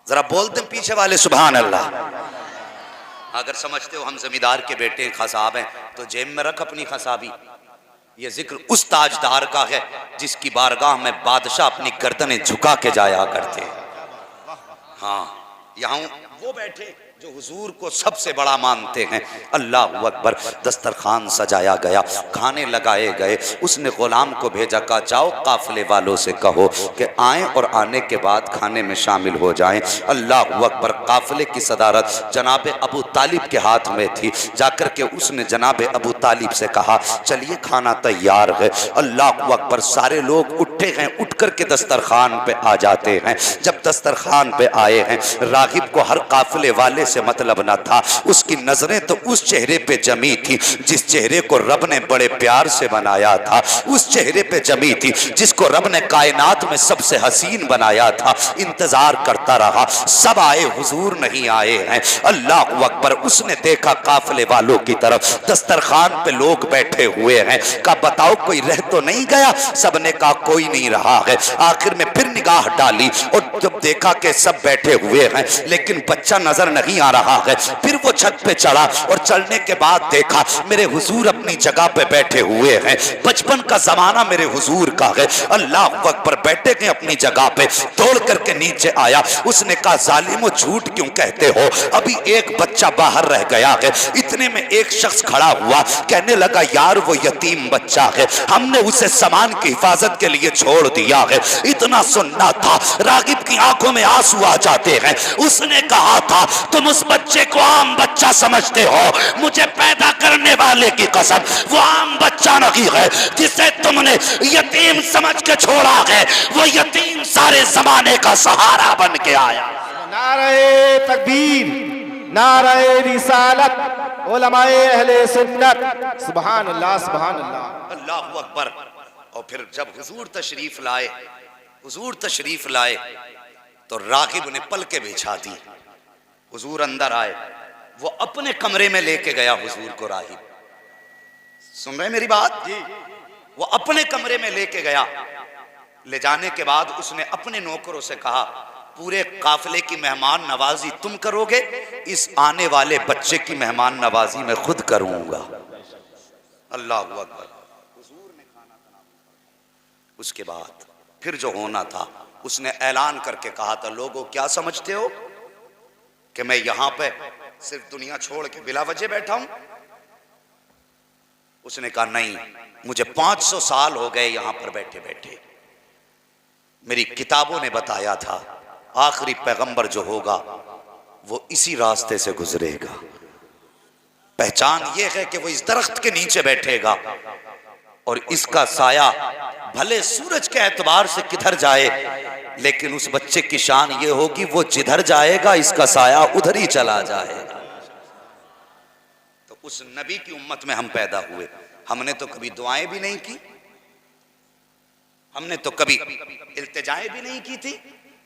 जरा बोलते पीछे वाले सुभान अल्लाह। अगर समझते हो हम जमींदार के बेटे हैं, खसाब हैं, तो जेब में रख अपनी खसाबी। ये जिक्र उस ताजदार का है जिसकी बारगाह में बादशाह अपनी गर्दनें झुका के जाया करते। हाँ, यहाँ वो बैठे जो हुजूर को सबसे बड़ा मानते हैं। अल्लाह अकबर। दस्तरखान सजाया गया, खाने लगाए गए। उसने गुलाम को भेजा, कहा जाओ काफिले वालों से कहो कि आएँ और आने के बाद खाने में शामिल हो जाएं। अल्लाह अकबर। काफिले की सदारत जनाब अबू तालिब के हाथ में थी। जाकर के उसने जनाब अबू तालिब से कहा चलिए खाना तैयार है। अल्लाह अकबर। सारे लोग उठे हैं, उठ कर के दस्तरखान पे आ जाते हैं। जब दस्तरखान पे आए हैं, रागिब को हर काफिले वाले से मतलब ना था। उसकी नजरें तो उस चेहरे पे जमी थी जिस चेहरे को रब ने बड़े प्यार से बनाया था, उस चेहरे पे जमी थी जिसको रब ने कायनात में सबसे हसीन बनाया था। इंतजार करता रहा, सब आए, हुजूर नहीं आए हैं। अल्लाह अकबर। उसने देखा काफिले वालों की तरफ, दस्तरखान पे लोग बैठे हुए हैं। कहा बताओ कोई रह तो नहीं गया? सबने कहा कोई नहीं रहा है। आखिर में फिर निगाह डाली और जब देखा कि सब बैठे हुए हैं लेकिन बच्चा नजर नहीं आ रहा है, फिर वो छत पे चढ़ा और चढ़ने के बाद देखा मेरे हुजूर अपनी जगह पे बैठे हुए हैं। बचपन का जमाना मेरे हुजूर का है। अल्लाह अकबर। बैठे गए अपनी जगह पे, दौड़ करके नीचे आया। उसने कहा जालिमो झूठ क्यों कहते हो, अभी एक बच्चा बाहर रह गया है। इतने में एक शख्स खड़ा हुआ, कहने लगा यार वो यतीम बच्चा है, हमने उसे सामान की हिफाजत के लिए छोड़ दिया है। इतना सुनना था, रागिब की आंखों में आंसू आ जाते हैं। उसने कहा था तुम उस बच्चे को आम बच्चा समझते हो, मुझे पैदा करने वाले की कसम वो आम बच्चा नहीं है जिसे तुमने यतीम समझ के छोड़ा है। वो यतीम सारे जमाने का सहारा बन के आया। नारे तकबीर, नारे रिसालत, उलमाए अहले सुन्नत। सुभान अल्लाह, सुभान अल्लाह। अल्लाहु अकबर। और फिर जब हुजूर तशरीफ लाए, हुजूर तशरीफ लाए तो रागिब ने पलके बिछा दी। हुजूर अंदर आए, वो अपने कमरे में लेके गया हुजूर को। रागिब सुन रहे मेरी बात जी? वो अपने कमरे में लेके गया। ले जाने के बाद उसने अपने नौकरों से कहा पूरे काफिले की मेहमान नवाजी तुम करोगे, इस आने वाले बच्चे की मेहमान नवाजी मैं खुद करूंगा। अल्लाह अकबर। हुजूर ने खाना खाना, उसके बाद फिर जो होना था उसने ऐलान करके कहा था लोगों क्या समझते हो कि मैं यहां पे सिर्फ दुनिया छोड़ के बिला वजह बैठा हूं? उसने कहा नहीं, मुझे 500 साल हो गए यहां पर बैठे बैठे। मेरी किताबों ने बताया था आखिरी पैगंबर जो होगा वो इसी रास्ते से गुजरेगा। पहचान ये है कि वो इस दरख्त के नीचे बैठेगा और इसका साया भले सूरज के एतबार से किधर जाए, लेकिन उस बच्चे की शान ये होगी वो जिधर जाएगा इसका साया उधर ही चला जाएगा। तो उस नबी की उम्मत में हम पैदा हुए। हमने तो कभी दुआएं भी नहीं की, हमने तो कभी इल्तिजाएं भी नहीं की थी।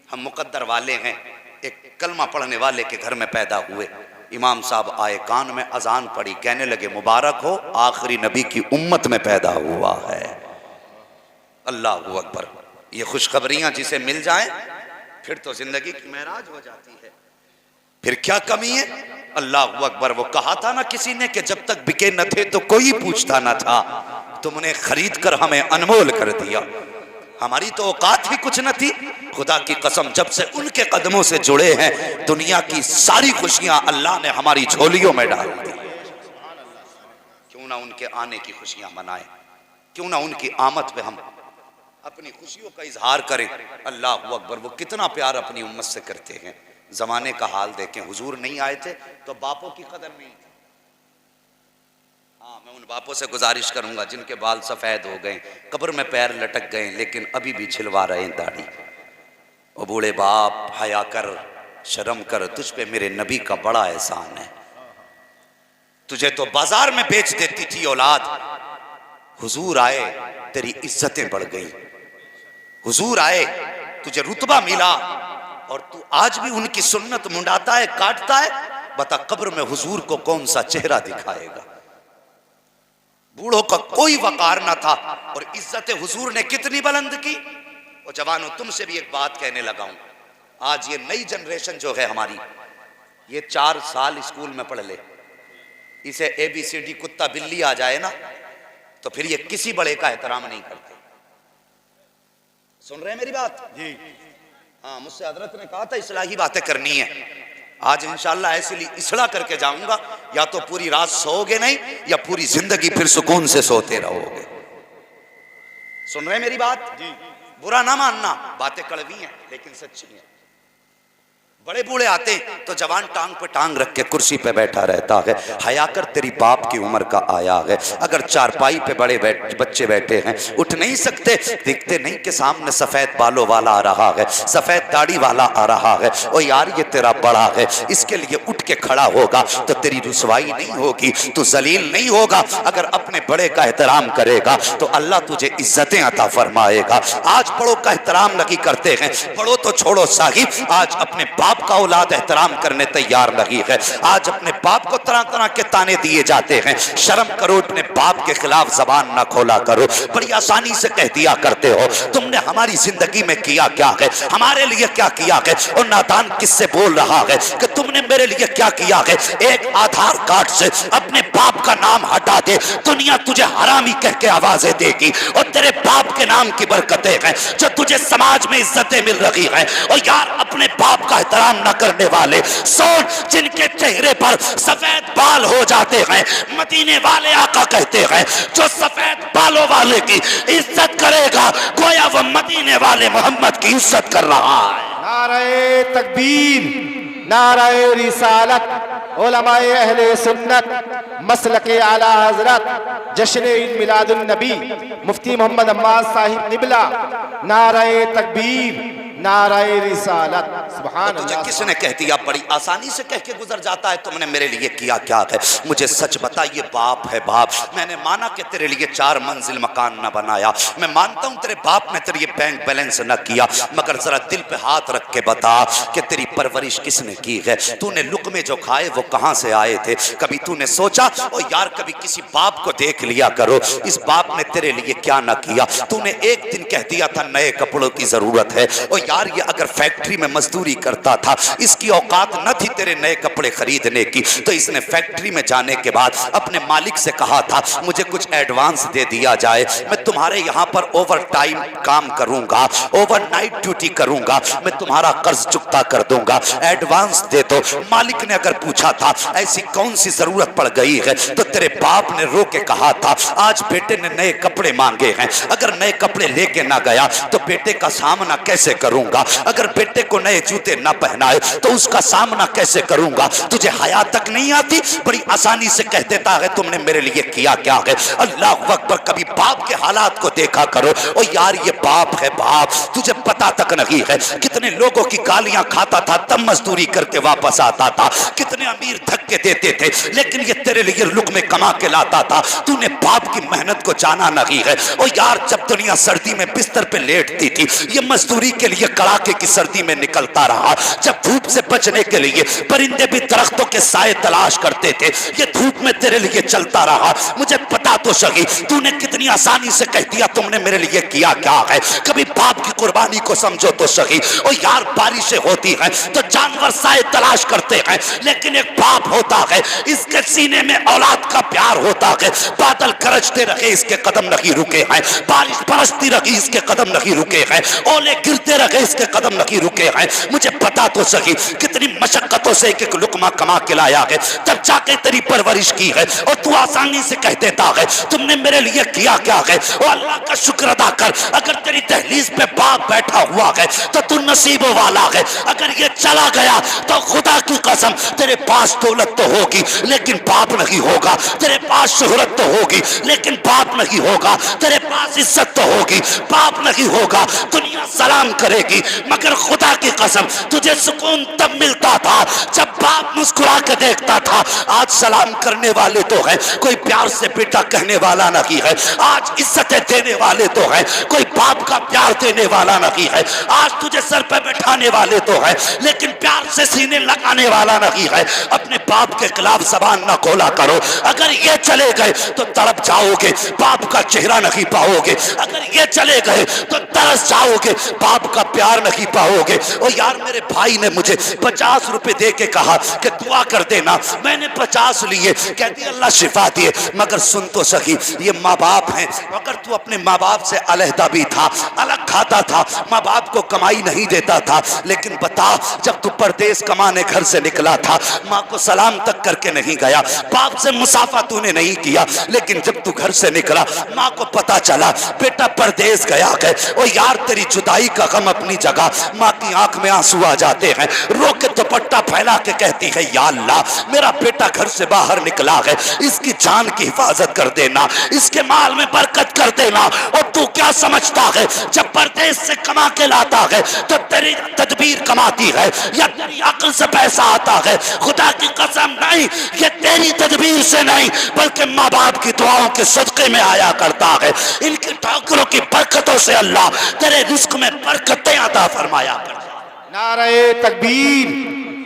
हम मुकद्दर वाले हैं, एक कलमा पढ़ने वाले के घर में पैदा हुए। इमाम साहब आए, कान में अजान पड़ी, कहने लगे मुबारक हो आखिरी नबी की उम्मत में पैदा हुआ है। अल्लाह अकबर। ये खुशखबरियां जिसे मिल जाएं फिर तो जिंदगी की महराज हो जाती है। फिर क्या कमी है? अल्लाह अकबर। वो कहा था ना किसी ने कि जब तक बिके न थे तो कोई पूछता न था, तुमने खरीद कर हमें अनमोल कर दिया। हमारी तो औकात ही कुछ न थी। खुदा की कसम जब से उनके कदमों से जुड़े हैं दुनिया की सारी खुशियां अल्लाह ने हमारी झोलियों में डाल दी। क्यों ना उनके आने की खुशियां मनाएं, क्यों ना उनकी आमद पे हम अपनी खुशियों का इजहार करें। अल्लाह अकबर। वो कितना प्यार अपनी उम्मत से करते हैं। जमाने का हाल देखें, हुजूर नहीं आए थे तो बापों की कदर नहीं थी। हाँ, मैं उन बापों से गुजारिश करूंगा जिनके बाल सफेद हो गए, कब्र में पैर लटक गए, लेकिन अभी भी छिलवा रहे हैं दाढ़ी। ओ बूढ़े बाप, हया कर, शर्म कर, तुझ पे मेरे नबी का बड़ा एहसान है। तुझे तो बाजार में बेच देती थी औलाद, हुजूर आए तेरी इज्जतें बढ़ गई। हुजूर आए तुझे रुतबा मिला और तू आज भी उनकी सुन्नत मुंडाता है, काटता है। बता कब्र में हुजूर को कौन सा चेहरा दिखाएगा? बूढ़ों का कोई वकार ना था और इज्जत हुजूर ने कितनी बुलंद की। और जवानों तुमसे भी एक बात कहने लगा हूं, आज ये नई जनरेशन जो है हमारी, ये 4 साल स्कूल में पढ़ ले, इसे ABCD कुत्ता बिल्ली आ जाए ना तो फिर ये किसी बड़े का एहतराम नहीं करते। सुन रहे हैं मेरी बात जी? हाँ, मुझसे हजरत ने कहा था इस्लाही बातें करनी है। आज इंशाअल्लाह ऐसे इसड़ा करके जाऊंगा, या तो पूरी रात सोओगे नहीं या पूरी जिंदगी फिर सुकून से सोते रहोगे। सुन रहे हैं मेरी बात जी? बुरा ना मानना, बातें कड़वी हैं लेकिन सच्ची हैं। बड़े बूढ़े आते तो जवान टांग पे टांग रख के कुर्सी पे बैठा रहता है। हया कर, तेरी बाप की उम्र का आया है। अगर चारपाई पे बड़े बच्चे बैठे हैं, उठ नहीं सकते, दिखते नहीं कि सामने सफेद बालों वाला आ रहा है, सफेद दाढ़ी वाला आ रहा है। ओ यार ये तेरा बड़ा है, इसके लिए उठ के खड़ा होगा तो तेरी रुसवाई नहीं होगी, तू जलील नहीं होगा। अगर अपने बड़े का एहतराम करेगा तो अल्लाह तुझे इज्जतें अता फरमाएगा। आज बड़ों का एहतराम नहीं करते हैं, बड़ों तो छोड़ो साहिब, आज अपने बाप का औलाद एहतराम करने तैयार नहीं है। आज अपने बाप को तरह तरह के ताने दिए जाते हैं। शर्म करो, अपने बाप के खिलाफ जबान ना खोला करो। बड़ी आसानी से कह दिया करते हो तुमने हमारी जिंदगी में किया क्या है, हमारे लिए क्या किया है। और नादान किससे बोल रहा है कि तुमने मेरे लिए क्या किया है। एक आधार कार्ड से अपने बाप का नाम हटा दे, दुनिया तुझे हरामी कह के आवाजें देगी। और तेरे बाप के नाम की बरकतें हैं जो तुझे समाज में इज्जतें मिल रही हैं। और यार अपने बाप का एहतराम न करने वाले, सोन जिनके चेहरे पर सफेद बाल हो जाते हैं, मदीने वाले आका कहते हैं जो सफेद बालों वाले की इज्जत करेगा गोया वो मदीने वाले मोहम्मद की इज्जत कर रहा है। नारे तकबीर, नारे रिसालत, उलमाए अहले सुन्नत, मसलके आला हजरत, जश्न ईद मिलादुन नबी मुफ्ती मोहम्मद अम्मास साहिब निबला। नारे तकबीर, नारे रिसालत, सुभान तुझे अल्लाह। किसने कह दिया? बड़ी आसानी से कह के गुजर जाता है तुमने मेरे लिए किया क्या है। मुझे सच बता, ये बाप है बाप। मैंने माना कि तेरे लिए 4 मंजिल मकान न बनाया, मैं मानता हूं तेरे बाप ने तेरे लिए बैंक बैलेंस न किया, मगर जरा दिल पे हाथ रख के बता कि तेरी परवरिश किसने की है। तूने लुकमे जो खाए वो कहां से आए थे? कभी तूने सोचा ओ यार कभी किसी बाप को देख लिया करो, इस बाप ने तेरे लिए क्या न किया। तूने एक दिन कह दिया था नए कपड़ों की जरूरत है। ओ यार ये अगर फैक्ट्री में मजदूरी करता था, इसकी औकात न थी तेरे नए कपड़े खरीदने की, तो इसने फैक्ट्री में जाने के बाद अपने मालिक से कहा था मुझे कुछ एडवांस दे दिया जाए, मैं तुम्हारे यहाँ पर ओवर टाइम काम करूंगा, ओवर नाइट ड्यूटी करूंगा, मैं तुम्हारा कर्ज चुकता कर दूंगा, एडवांस दे दो। मालिक ने अगर पूछा था ऐसी कौन सी जरूरत पड़ गई है, तो तेरे बाप ने रो के कहा था आज बेटे ने नए कपड़े मांगे हैं, अगर नए कपड़े लेके ना गया तो बेटे का सामना कैसे करूंगा, अगर बेटे को नए जूते ना पहनाए तो उसका सामना कैसे करूंगा। तुझे हया तक नहीं आती, बड़ी आसानी से कह देता है तुमने मेरे लिए किया क्या है। अल्लाह अकबर, कभी बाप के हालात को देखा करो। ओ यार ये बाप है बाप, तुझे पता तक नहीं है कितने लोगों की गालियां खाता था तब मजदूरी करके वापस आता था, कितने अमीर धक्के देते थे लेकिन ये तेरे लिए लुक़मे कमा के लाता था। तूने बाप की मेहनत को जाना नहीं है। ओ यार जब दुनिया सर्दी में बिस्तर पे लेटती थी, ये मजदूरी के लिए कड़ाके की सर्दी में निकलता रहा। जब धूप से बचने के लिए परिंदे भी दरख्तों के साए तलाश करते थे, ये धूप में तेरे लिए चलता रहा। मुझे पता तो सही तूने कितनी आसानी से कह दिया तुमने मेरे लिए किया क्या है। कभी बाप की कुर्बानी को समझो तो सही। ओ यार बारिशें होती हैं तो जानवर साए तलाश करते हैं, लेकिन एक बाप होता है इसके सीने में औलाद का प्यार होता है। बादल गरजते रहे इसके कदम नहीं रुके हैं, बारिश बरसती रही इसके कदम नहीं रुके हैं, ओले गिरते रहे इसके कदम नहीं रुके हैं। मुझे पता तो सही कितनी मशक्कतों से एक लुकमा कमा के लाया है, तब जाके तेरी परवरिश की है। और तू आसानी से कह देता है तुमने मेरे लिए किया क्या है। और अल्लाह का शुक्र अदा कर, अगर तेरी दहलीज पे बाप बैठा हुआ है तो तू नसीबों वाला है। अगर ये चला गया तो खुदा की कसम तेरे पास दौलत तो होगी लेकिन बाप नहीं होगा, तेरे पास शोहरत तो होगी लेकिन बाप नहीं होगा, तेरे पास इज्जत तो होगी बाप नहीं होगा, दुनिया सलाम करेगी मगर खुदा की कसम तुझे सुकून तब मिलता था जब बाप मुस्कुरा के देखता था। आज सलाम करने वाले तो हैं, कोई प्यार से बेटा कहने वाला नहीं है। आज इज्जतें देने वाले तो हैं, कोई बाप का प्यार देने वाला नहीं है। आज तुझे सर पे बैठाने वाले तो हैं लेकिन प्यार से सीने लगाने वाला नहीं है। अपने बाप के खिलाफ जबान ना खोला करो, अगर ये चले गए तो तड़प जाओगे, बाप का चेहरा नहीं पाओगे। अगर ये चले चले गए तो तरस जाओगे, बाप का प्यार नहीं पाओगे। और यार मेरे भाई ने मुझे 50 रुपए दे के कहा कि दुआ कर देना, मैंने 50 लिए, कहती अल्लाह शिफा दिए। मगर सुन तो सही, ये माँ बाप हैं, अगर तू अपने माँ बाप से अलहदा भी था, अलग खाता था, माँ बाप को कमाई नहीं देता था, लेकिन बता जब तू परदेश कमाने घर से निकला था, माँ को सलाम तक करके नहीं गया, बाप से मुसाफा तूने नहीं किया, लेकिन जब तू घर से निकला माँ को पता चला बेटा परदेश गया है, और यार तेरी जुदाई का गम अपनी जगह, माँ की आंख में आंसू आ जाते हैं, रो के दुपट्टा फैला के कहती है या अल्लाह मेरा बेटा घर से बाहर निकला है, इसकी जान की हिफाजत कर देना, इसके माल में बरकत कर देना। और तू क्या समझता है जब परदेश से कमा के लाता है तो तेरी तदबीर कमाती है या तेरी अक्ल से पैसा आता है? खुदा की कसम नहीं, ये तेरी तदबीर से नहीं बल्कि माँ बाप की दुआओं के सदके में आया करता है। इनकी ठोकरों की बरकतों से अल्लाह तेरे रिस्क में बरकतें अता फरमाया करता है। नारे तकबीर,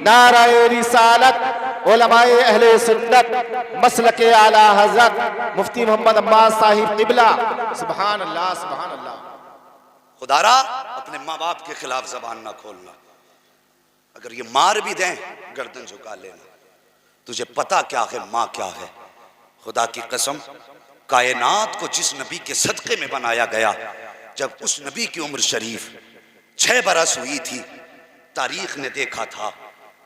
नारे रिसालत, उलमाए अहले सुन्नत, मसलके आला हजरत मुफ्ती मोहम्मद अब्बास साहिब किबला। सुभान अल्लाह, सुभान अल्लाह। खुदारा अपने माँ बाप के खिलाफ जबान ना खोलना, अगर ये मार भी दें गर्दन झुका लेना। तुझे पता क्या है माँ क्या है? खुदा की कसम, कायनात को जिस नबी के सदके में बनाया गया, जब उस नबी की उम्र शरीफ 6 बरस हुई थी, तारीख ने देखा था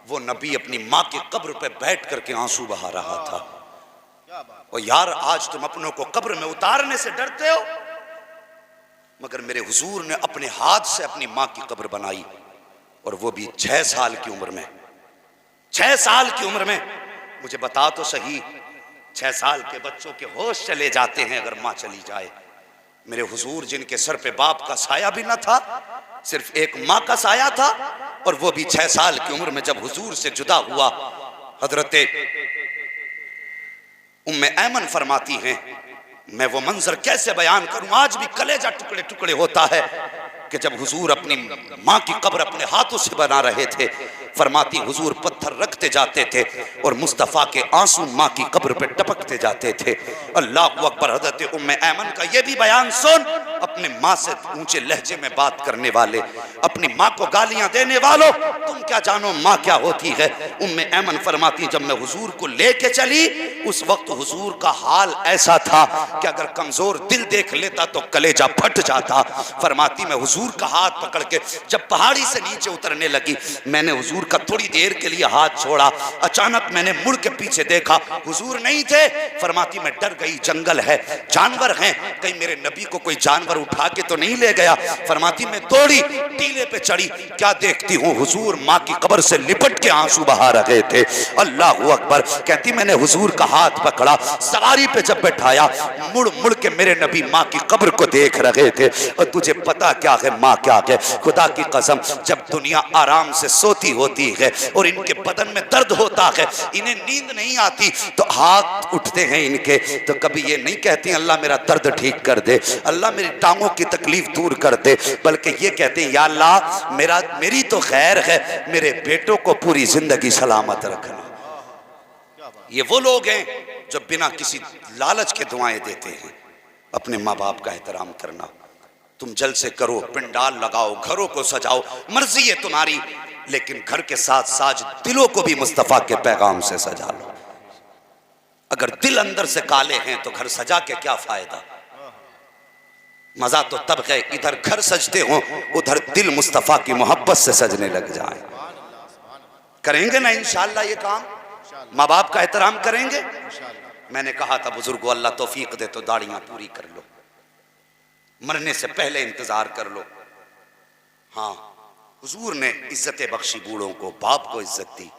वो नबी अपनी माँ की कब्र पे बैठ करके आंसू बहा रहा था। और यार आज तुम अपनों को कब्र में उतारने से डरते हो, मगर मेरे हुजूर ने अपने हाथ से अपनी माँ की कब्र बनाई, और वो भी 6 साल की उम्र में। 6 साल की उम्र में, मुझे बता तो सही, 6 साल के बच्चों के होश चले जाते हैं अगर माँ चली जाए। मेरे हुजूर जिनके सर पे बाप का साया भी न था, सिर्फ एक माँ का साया था, और वो भी 6 साल की उम्र में जब हुजूर से जुदा हुआ। हजरते उम्मे ऐमन फरमाती हैं, मैं वो मंजर कैसे बयान करूं, आज भी कलेजा टुकड़े टुकड़े होता है कि जब हुजूर अपनी माँ की कब्र अपने हाथों से बना रहे थे, फरमाती हुजूर पत्थर रखते जाते थे और मुस्तफ़ा के आंसू माँ की कब्र पे टपकते जाते थे। अल्लाह अकबर। हज़रत उम्मे ऐमन का ये भी बयान सुन, अपने माँ से ऊंचे लहजे में बात करने वाले, अपनी माँ को गालियां देने वालों, तुम क्या जानो माँ क्या होती है। उम्मे ऐमन फरमाती जब मैं हुजूर को लेके चली, उस वक्त हुजूर का हाल ऐसा था कि अगर कमजोर दिल देख लेता तो कलेजा फट जाता। फरमाती मैं हुजूर का हाथ पकड़ के जब पहाड़ी से नीचे उतरने लगी, मैंने हुजूर का थोड़ी देर के लिए हाथ छोड़ा, अचानक मैंने मुड़ के पीछे देखा, हुजूर नहीं थे। फरमाती मैं डर गई, जंगल है, जानवर हैं, कहीं मेरे नबी को कोई जानवर उठा के तो नहीं ले गया। फरमाती मैं दौड़ी, टीले पे चढ़ी, क्या देखती हूँ हुजूर माँ की कब्र से लिपट के आंसू बहा रहे थे। अल्लाह अकबर। कहती मैंने हुजूर का हाथ पकड़ा, सवारी पे जब बैठाया, मुड़ मुड़ के मेरे नबी माँ की कब्र को देख रहे थे। और तुझे पता क्या है माँ क्या है? खुदा की कसम, जब दुनिया आराम से सोती होती है और इनके बदन में दर्द होता है, इन्हें नींद नहीं आती, तो हाथ उठते हैं इनके, तो कभी ये नहीं कहती अल्लाह मेरा दर्द ठीक कर दे, अल्लाह मेरी टांगों की तकलीफ दूर कर दे, बल्कि ये कहते हैं या अल्लाह मेरी तो खैर है, मेरे बेटों को पूरी जिंदगी सलामत रखना। ये वो लोग हैं जो बिना किसी लालच के दुआएं देते हैं। अपने माँ बाप का एहतराम करना, तुम जलसे करो, पिंडाल लगाओ, घरों को सजाओ, मर्जी है तुम्हारी, लेकिन घर के साथ साथ दिलों को भी मुस्तफा के पैगाम से सजा लो। अगर दिल अंदर से काले हैं तो घर सजा के क्या फायदा? मजा तो तब है इधर घर सजते हो, उधर दिल मुस्तफा की मोहब्बत से सजने लग जाए। करेंगे ना इंशाअल्लाह ये काम? माँ बाप का एहतराम करेंगे? मैंने कहा था बुजुर्गों अल्लाह तौफीक दे तो दाढ़ियां पूरी कर लो, मरने से पहले इंतजार कर लो। हाँ, हुजूर ने इज्जत बख्शी बूढ़ों को, बाप को इज्जत दी।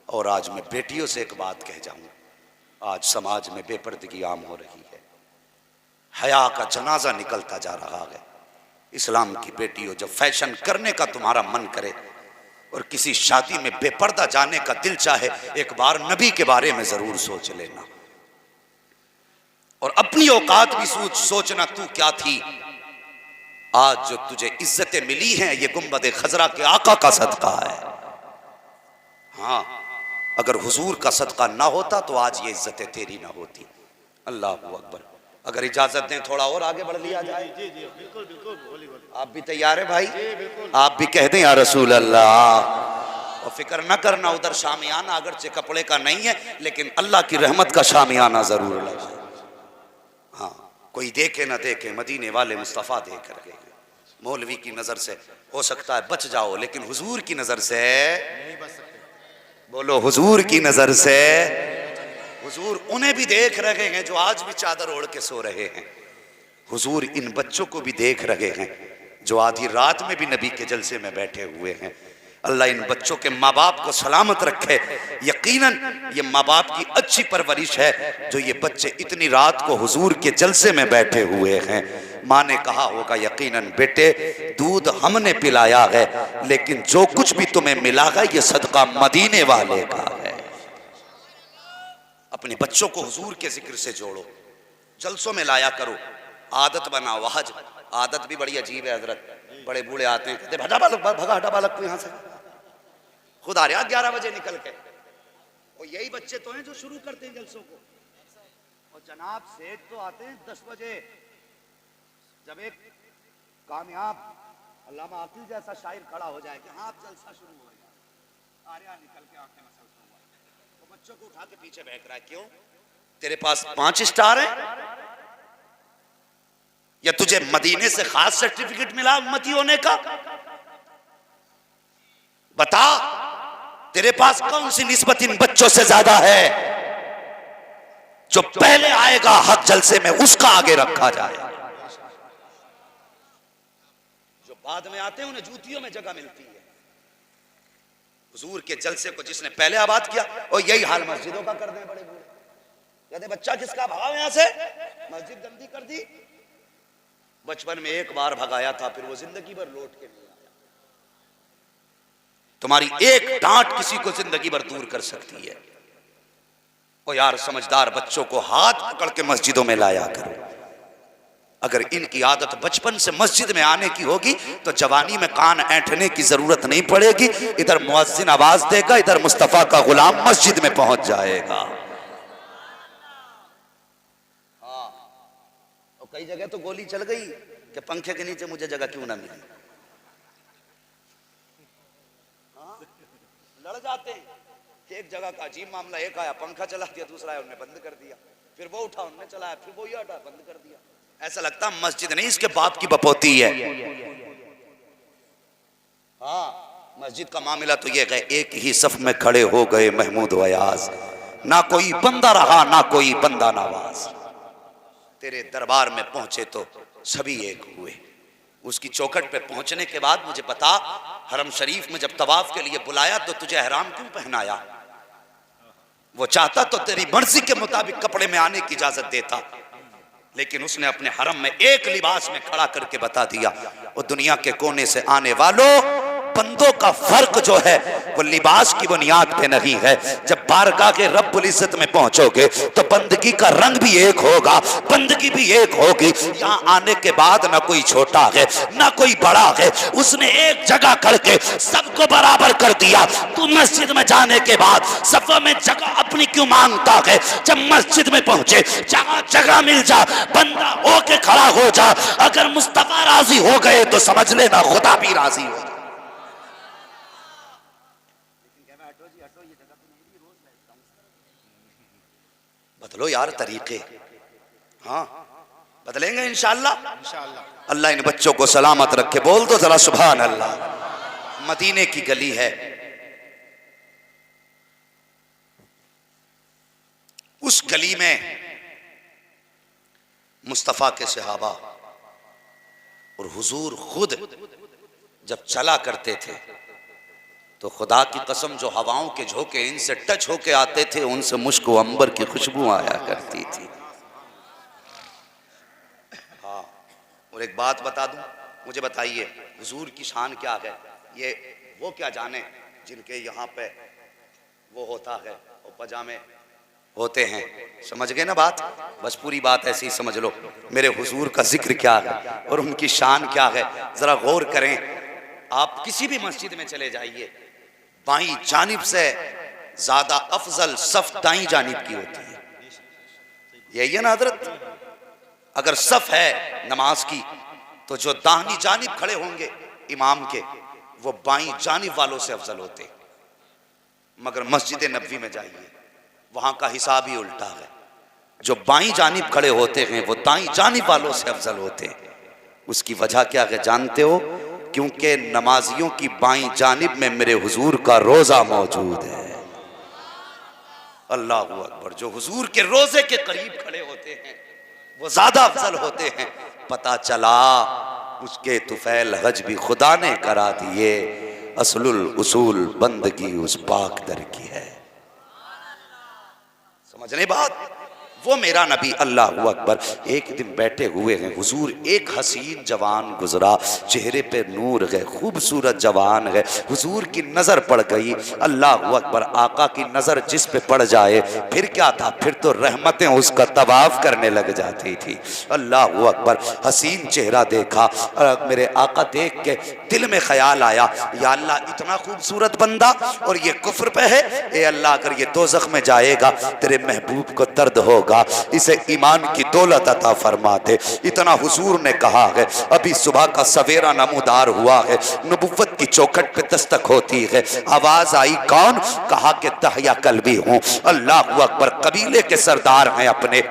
और आज मैं बेटियों से एक बात कह जाऊं, आज समाज में बेपर्दगी आम हो रही है, हया का जनाजा निकलता जा रहा है। इस्लाम की बेटियों, जब फैशन करने का तुम्हारा मन करे और किसी शादी में बेपर्दा जाने का दिल चाहे, एक बार नबी के बारे में जरूर सोच लेना और अपनी औकात भी सोचना तू क्या थी। आज जो तुझे इज्जतें मिली हैं ये गुंबद खजरा के आका का सदका है। हाँ, अगर हुजूर का सदका ना होता तो आज ये इज्जतें तेरी ना होती। अल्लाह अकबर। अगर इजाजत दें थोड़ा और आगे बढ़ लिया जाए। जी जी बिल्कुल बिल्कुल, बोलिए बोलिए। आप भी तैयार है भाई? बिल्कुल। आप भी कह दें या रसूल अल्लाह। और फिक्र न करना, उधर शामियाना अगरचे कपड़े का नहीं है, लेकिन अल्लाह की रहमत का शामियाना जरूर लग जाए। हाँ, कोई देखे ना देखे, मदीने वाले मुस्तफ़ा देख कर गए। मौलवी की नजर से हो सकता है बच जाओ, लेकिन हुजूर की नजर से नहीं बच सकते। बोलो, हुजूर की नजर से। हुजूर उन्हें भी देख रहे हैं जो आज भी चादर ओढ़ के सो रहे हैं। हुजूर इन बच्चों को भी देख रहे हैं जो आधी रात में भी नबी के जलसे में बैठे हुए हैं। अल्लाह इन बच्चों के माँ बाप को सलामत रखे। यकीनन ये माँ बाप की अच्छी परवरिश है जो ये बच्चे इतनी रात को हुजूर के जलसे में बैठे हुए हैं। माँ ने कहा होगा, यकीनन बेटे दूध हमने पिलाया है, लेकिन जो कुछ भी तुम्हें मिला है ये सदका मदीने वाले का है। अपने बच्चों को हुजूर के जिक्र से जोड़ो, जलसों में लाया करो, आदत बनाओ। वहज आदत भी बड़ी अजीब है हजरत। बड़े बूढ़े आते हैं, कहते भगा बालक, भगा हटा बालक को यहाँ से। खुद आ रहा 11 बजे निकल के। और यही बच्चे तो हैं जो शुरू करते हैं जलसों को। और जनाब सेठ तो आते हैं 10 बजे। जब एक कामयाब अल्लामा आकिल जैसा शायर खड़ा हो जाए कि हाँ जलसा शुरू हो जाए, आर्या निकल के आंखें मसलता हुआ, तो बच्चों को उठा के पीछे बैठ रहा है। क्यों? तेरे पास 5 स्टार है या तुझे मदीने से खास सर्टिफिकेट मिला उम्मती होने का? बता, तेरे पास कौन सी निस्बत इन बच्चों से ज्यादा है? जो पहले आएगा हक जलसे में उसका आगे रखा जाए। जो बाद में आते हैं उन्हें जूतियों में जगह मिलती है। हुजूर के जलसे को जिसने पहले आबाद किया, और यही हाल मस्जिदों का कर दे बड़े बूढ़े। कहते बच्चा किसका भाव यहां से, मस्जिद गंदी कर दी। बचपन में एक बार भगाया था, फिर वो जिंदगी भर लौट के नहीं आया। तुम्हारी एक डांट किसी को जिंदगी भर दूर कर सकती है। और यार समझदार बच्चों को हाथ पकड़ के मस्जिदों में लाया करो। अगर इनकी आदत बचपन से मस्जिद में आने की होगी तो जवानी में कान ऐंठने की जरूरत नहीं पड़ेगी। इधर मुअज्जिन आवाज देगा, इधर मुस्तफा का गुलाम मस्जिद में पहुंच जाएगा। कई जगह तो गोली चल गई कि पंखे के नीचे मुझे जगह क्यों ना मिली। लड़ जाते हैं। एक जगह का अजीब मामला, एक आया पंखा चला दिया, दूसरा आया उन्होंने बंद कर दिया, फिर वो उठा उन्होंने चलाया, फिर वो ये हटा बंद कर दिया। ऐसा लगता मस्जिद नहीं इसके बाप की बपौती है। हाँ, मस्जिद का मामला तो ये है, एक ही सफ में खड़े हो गए महमूद वयाज, ना कोई बंदा रहा ना कोई बंदा नवाज। तेरे दरबार में पहुंचे तो सभी एक हुए। उसकी चौखट पे पहुंचने के बाद मुझे बता, हरम शरीफ में जब तवाफ के लिए बुलाया तो तुझे एहराम क्यों पहनाया? वो चाहता तो तेरी मर्जी के मुताबिक कपड़े में आने की इजाजत देता, लेकिन उसने अपने हरम में एक लिबास में खड़ा करके बता दिया, वो दुनिया के कोने से आने वालों, बंदों का फर्क जो है वो लिबास की बुनियाद पे नहीं है। जब बारगाह के रब्बुल इज्जत में पहुंचोगे तो बंदगी का रंग भी एक होगा, बंदगी भी एक होगी। यहाँ आने के बाद ना कोई छोटा है ना कोई बड़ा है, उसने एक जगह करके सबको बराबर कर दिया। तू मस्जिद में जाने के बाद सफा में जगह अपनी क्यों मांगता है? जब मस्जिद में पहुंचे जहाँ जगह मिल जा, बंदा होके खड़ा हो जा। अगर मुस्तफा राजी हो गए तो समझ लेना खुदा भी राजी हो। बदलो यार तरीके। हाँ बदलेंगे इंशाअल्लाह। अल्लाह इन बच्चों को सलामत रखे। बोल दो जरा सुभान अल्लाह। मदीने की गली है, उस गली में मुस्तफा के सहाबा और हुजूर खुद जब चला करते थे तो खुदा की कसम जो हवाओं के झोंके इनसे टच होके आते थे उनसे मुश्क व अंबर की खुशबू आया करती थी। हाँ, और एक बात बता दूं, मुझे बताइए हुजूर की शान क्या है? ये वो क्या जाने जिनके यहाँ पे वो होता है और पजामे होते हैं। समझ गए ना बात? बस पूरी बात ऐसे ही समझ लो। मेरे हुजूर का जिक्र क्या है और उनकी शान क्या है, जरा गौर करें। आप किसी भी मस्जिद में चले जाइए, बाईं जानिब से ज्यादा अफजल सफ दाईं जानिब की होती है। यही है ना हजरत? अगर सफ है नमाज की तो जो दाहिनी जानिब खड़े होंगे इमाम के वो बाईं जानिब वालों से अफजल होते। मगर मस्जिद नबवी में जाइए, वहां का हिसाब ही उल्टा है। जो बाईं जानिब खड़े होते हैं वो दाईं जानिब वालों से अफजल होते हैं। उसकी वजह क्या है जानते हो? क्योंकि नमाजियों की बाईं जानिब में मेरे हुजूर का रोजा मौजूद है। अल्लाह अकबर। जो हुजूर के रोजे के करीब खड़े होते हैं वो ज्यादा अफजल होते हैं। पता चला उसके तुफैल हज भी खुदा ने करा दिए। असलुल उसूल बंदगी उस पाक दर की है। समझने बात? वो मेरा नबी अल्लाह अकबर एक दिन बैठे हुए हैं, हुजूर एक हसीन जवान गुजरा, चेहरे पे नूर है, खूबसूरत जवान है। हुजूर की नजर पड़ गई। अल्लाह अकबर। आका की नजर जिस पे पड़ जाए फिर क्या था? फिर तो रहमतें उसका तवाफ करने लग जाती थी। अल्लाह अकबर। हसीन चेहरा देखा और मेरे आका देख के दिल में ख्याल आया, या अल्लाह इतना खूबसूरत बंदा और ये कुफ्र पे है। ए अल्लाह अगर ये दोज़ख में जाएगा तेरे महबूब को दर्द होगा, इसे ईमान की दौलत अता फरमा दे। इतना हुजूर ने कहा है। अभी सुबह का सवेरा नमूदार हुआ है, नबुव्वत की चौखट पे दस्तक होती है। आवाज आई, कौन? कहा कि दहिया कल्बी हूं। अल्लाह अकबर। कबीले के सरदार हैं अपने।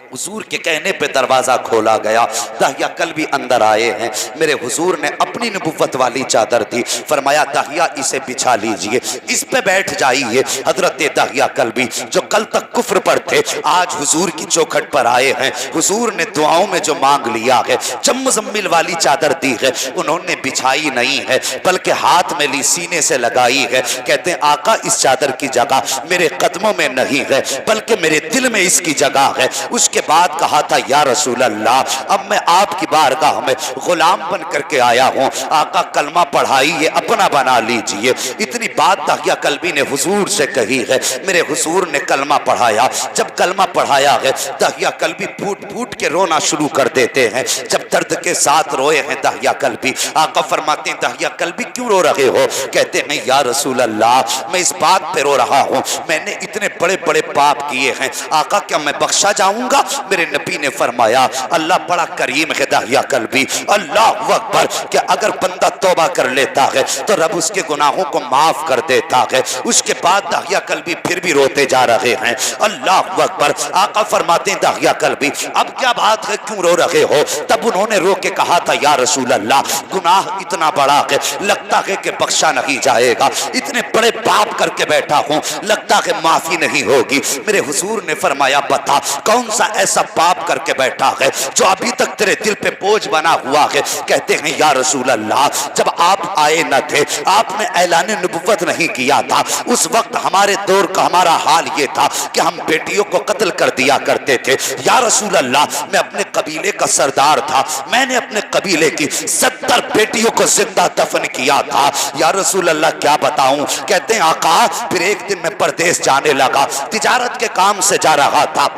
हुजूर के कहने पे दरवाजा खोला गया, दहिया कल्बी अंदर आए हैं। मेरे हुजूर ने अपनी नबुव्वत वाली चादर दी, फरमाया दहिया इसे बिछा लीजिए, इस पे बैठ जाइए। हजरत दहिया कल्बी जो कल तक कुफ्र पर थे आज हुजूर की चौखट पर आए हैं। हुजूर ने दुआओं में जो मांग लिया है, जब मुजम्मिल वाली चादर दी है उन्होंने बिछाई नहीं है बल्कि हाथ में ली, सीने से लगाई है। कहते हैं आका इस चादर की जगह मेरे कदमों में नहीं है बल्कि मेरे दिल में इसकी जगह है। उसके बाद कहा था, या रसूल अल्लाह अब मैं आपकी बारगाह में गुलाम बन करके आया हूं, आका कलमा पढ़ाइए, अपना बना लीजिए। इतनी बात दहिया कल्बी ने हुजूर से कही है। मेरे हुजूर ने कलमा पढ़ाया। जब कलमा पढ़ाया है दहिया कल्बी फूट फूट के रोना शुरू कर देते हैं। जब दर्द के साथ रोए हैं दहिया कल्बी, आका फरमाते हैं दहिया कल्बी क्यों रो रहे हो? कहते हैं या रसूल अल्लाह मैं इस बात पे रो रहा हूं, मैंने इतने बड़े बड़े पाप किए हैं, आका क्या मैं बख्शा जाऊंगा? मेरे नबी ने फरमाया अल्लाह बड़ा करीम है दहिया कल्बी। अल्लाह अकबर। कि अगर बंदा तौबा कर लेता है तो रब उसके गुनाहों को माफ कर देता है। उसके बाद दहिया कल्बी फिर भी रोते जा रहे हैं। अल्लाह अकबर। आका फरमाते हैं दहिया कल्बी अब क्या बात है, क्यों रो रहे हो? तब उन्होंने रो के कहा था, या रसूल अल्लाह गुनाह इतना बड़ा है, लगता है कि बख्शा नहीं जाएगा, इतने बड़े पाप करके बैठा हूं, लगता है माफी नहीं होगी। मेरे हुजूर ने फरमाया बता कौन सा ऐसा पाप करके बैठा है जो अभी तक तेरे दिल पे बोझ बना हुआ है? कहते हैं या रसूल अल्लाह जब आप आए न थे, आपने ऐलान नबुव्वत नहीं किया था, उस वक्त हमारे दौर का हमारा हाल ये था कि हम बेटियों को कत्ल कर दिया करते थे। या रसूल अल्लाह मैं अपने कबीले का सरदार था, मैंने अपने कबीले की 70 बेटियों को जिंदा दफन किया था। या रसूल अल्लाह क्या बताऊं? कहते हैं आका फिर एक दिन मैं परदेश जाने लगा, तिजारत के काम से जा रहा था।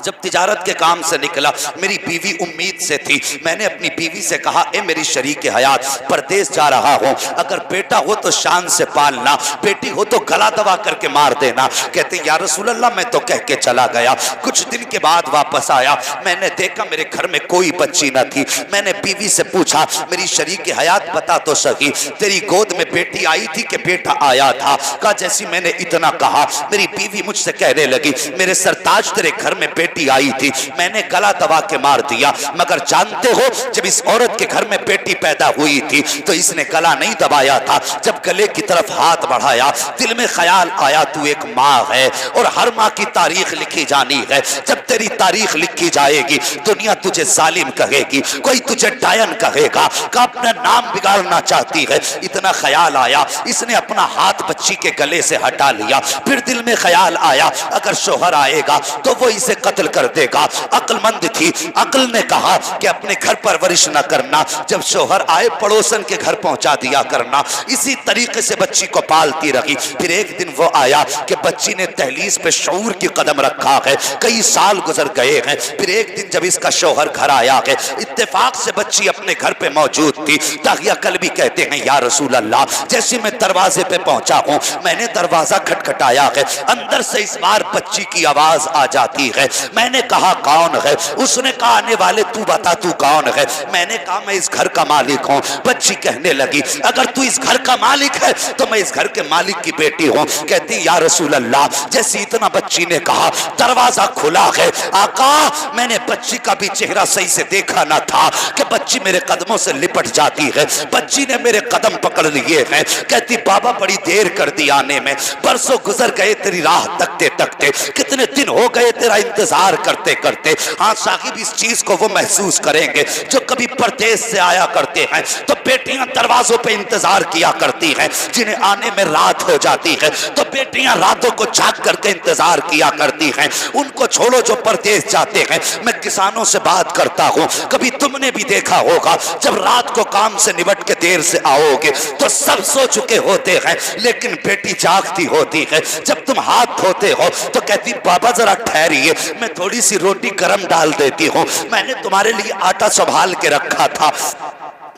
जब तिजारत के काम से निकला मेरी बीवी उम्मीद से थी, मैंने अपनी बीवी से कहा ए मेरी शरीक हयात परदेश जा रहा हूं, अगर बेटा हो तो शान से पालना, बेटी हो तो गला दबा करके मार देना। कहते या रसूल अल्लाह मैं तो कह के चला गया, कुछ दिन के बाद वापस आया, मैंने देखा मेरे घर में कोई बच्ची न थी। मैंने बीवी से पूछा मेरी शरीक हयात बता तो सही तेरी गोद में बेटी आई थी कि बेटा आया था? कहा जैसी मैंने इतना कहा मेरी बीवी मुझसे कहने लगी मेरे सरताज तेरे घर में बेटी आई थी, मैंने गला दबा के मार दिया। मगर जानते हो जब इस औरत के घर में बेटी पैदा हुई थी तो इसने गला नहीं दबाया था, जब गले की तरफ हाथ बढ़ाया दिल में ख्याल आया तू एक माँ है और हर माँ की तारीख लिखी जानी है, जब तेरी तारीख लिखी जाएगी दुनिया तुझे जालिम कहेगी, कोई तुझे डायन कहेगा कि अपना नाम बिगाड़ना चाहती है। इतना ख्याल आया, इसने अपना हाथ बच्ची के गले से हटा लिया। फिर दिल में ख्याल आया अगर शोहर आएगा तो वो इसे कत्ल कर देगा। अक्लमंद थी, अक्ल ने कहा कि अपने घर परवरिश न करना, जब शोहर आए पड़ोसन के घर पहुंचा दिया करना। इसी तरीके से बच्ची को पालती रही। फिर एक दिन वो आया कि बच्ची ने दहलीज पे शऊर की कदम रखा है, कई साल साल गुजर गए हैं। फिर एक दिन जब इसका शौहर घर आया है, इत्तेफाक से बच्ची अपने घर पे मौजूद थी। दाहिया कल्बी कहते हैं या रसूल अल्लाह, जैसे मैं दरवाजे पे पहुंचा हूं, मैंने दरवाजा खटखटाया है, अंदर से इस बार बच्ची की आवाज आ जाती है। मैंने कहा कौन है? उसने कहा आने वाले तू बता तू कौन है? मैंने कहा मैं इस घर का मालिक हूं। बच्ची कहने लगी अगर तू इस घर का मालिक है तो मैं इस घर के मालिक की बेटी हूं। कहती या रसूल अल्लाह, जैसे इतना बच्ची ने कहा दरवाजा खुला है। आका, मैंने बच्ची का भी चेहरा सही से देखा ना था कि बच्ची मेरे कदमों से लिपट जाती है। बच्ची ने मेरे कदम पकड़ लिए हैं। कहती बाबा बड़ी देर कर दी आने में, बरसों गुजर गए तेरी राह तकते तकते, कितने दिन हो गए तेरा इंतजार करते करते। हाँ साहिब, इस चीज को वो महसूस करेंगे जो कभी परदेश से आया करते हैं तो बेटियां दरवाजों पे इंतजार किया करती हैं, जिन्हें आने में रात हो जाती है तो बेटियां रातों को जाग करके इंतजार किया करती हैं। उनको छोड़ो जो परदेश जाते हैं, मैं किसानों से बात करता हूं, कभी तुमने भी देखा होगा जब रात को काम से निपट के देर से आओगे तो सब सो चुके होते हैं, लेकिन बेटी जागती होती है। जब तुम हाथ धोते हो तो कहती बाबा जरा ठहरिए, मैं थोड़ी सी रोटी गरम डाल देती हूँ, मैंने तुम्हारे लिए आटा संभाल के रखा था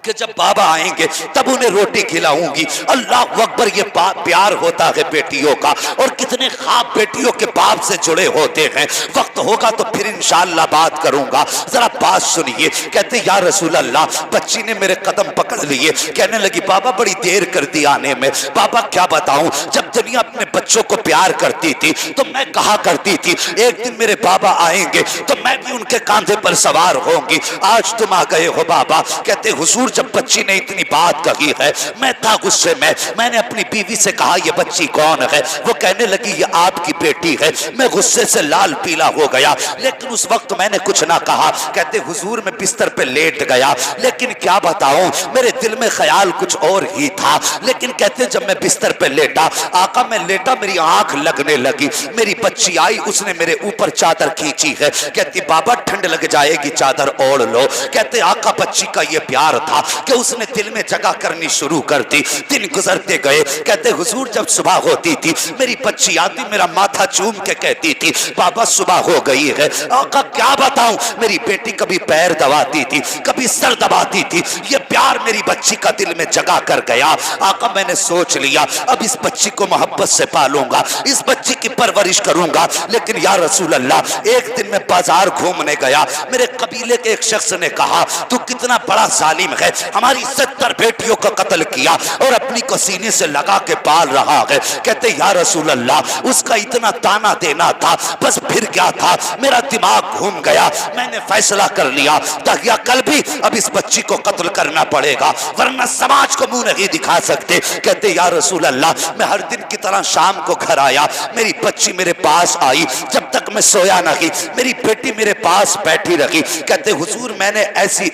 कि जब बाबा आएंगे तब उन्हें रोटी खिलाऊंगी। अल्लाह अकबर, ये प्यार होता है बेटियों का। और कितने ख्वाब बेटियों के बाप से जुड़े होते हैं। वक्त होगा तो फिर इंशाअल्लाह बात करूंगा, जरा बात सुनिए। कहते या रसूल अल्लाह, बच्ची ने मेरे कदम पकड़ लिए, कहने लगी बाबा बड़ी देर कर दी आने में। बाबा क्या बताऊं, जब दुनिया अपने बच्चों को प्यार करती थी तो मैं कहा करती थी एक दिन मेरे बाबा आएंगे तो मैं भी उनके कांधे पर सवार होंगी। आज तुम आ गए हो बाबा। कहते हुजूर, जब बच्ची ने इतनी बात कही है मैं था गुस्से में, मैंने अपनी बीवी से कहा ये बच्ची कौन है? वो कहने लगी ये आपकी बेटी है। मैं गुस्से से लाल पीला हो गया, लेकिन उस वक्त मैंने कुछ ना कहा। कहते हुजूर, मैं बिस्तर पे लेट गया, लेकिन क्या बताऊं मेरे दिल में ख्याल कुछ और ही था। लेकिन कहते जब मैं बिस्तर पे लेटा, आका मैं लेटा, मेरी आंख लगने लगी। मेरी बच्ची आई, उसने मेरे ऊपर चादर खींची है। कहती बाबा ठंड लग जाएगी, चादर ओढ़ लो। कहते आका बच्ची का ये प्यार था कि उसने दिल में जगह करनी शुरू कर दी। दिन गुजरते गए। कहते हुजूर, जब सुबह होती थी मेरी बच्ची आती, मेरा माथा चूम के कहती थी बाबा सुबह हो गई है। आका क्या बताऊं, मेरी बेटी कभी पैर दबाती थी, कभी सर दबाती थी। ये प्यार मेरी बच्ची का दिल में जगह कर गया। आका मैंने सोच लिया अब इस बच्ची को मोहब्बत से पालूंगा, इस बच्ची की परवरिश करूंगा। लेकिन या रसूल अल्लाह, एक दिन मैं बाजार घूमने गया, मेरे कबीले के एक शख्स ने कहा तू कितना बड़ा जालिम है, हमारी 70 बेटियों का कत्ल किया और अपनी को सीने से लगा के पाल रहा है। कहते या रसूल अल्लाह, उसका इतना ताना देना था, बस फिर क्या था, मेरा दिमाग घूम गया। मैंने फैसला कर लिया ताकि कल भी अब इस बच्ची को कत्ल करना पड़ेगा, वरना समाज को मुंह नहीं दिखा सकते। कहते या रसूल अल्लाह, मैं हर दिन की तरह शाम को घर आया, मेरी बच्ची मेरे पास आई, जब तक मैं सोया नहीं मेरी बेटी मेरे पास बैठी रही। कहते हुजूर, मैंने ऐसी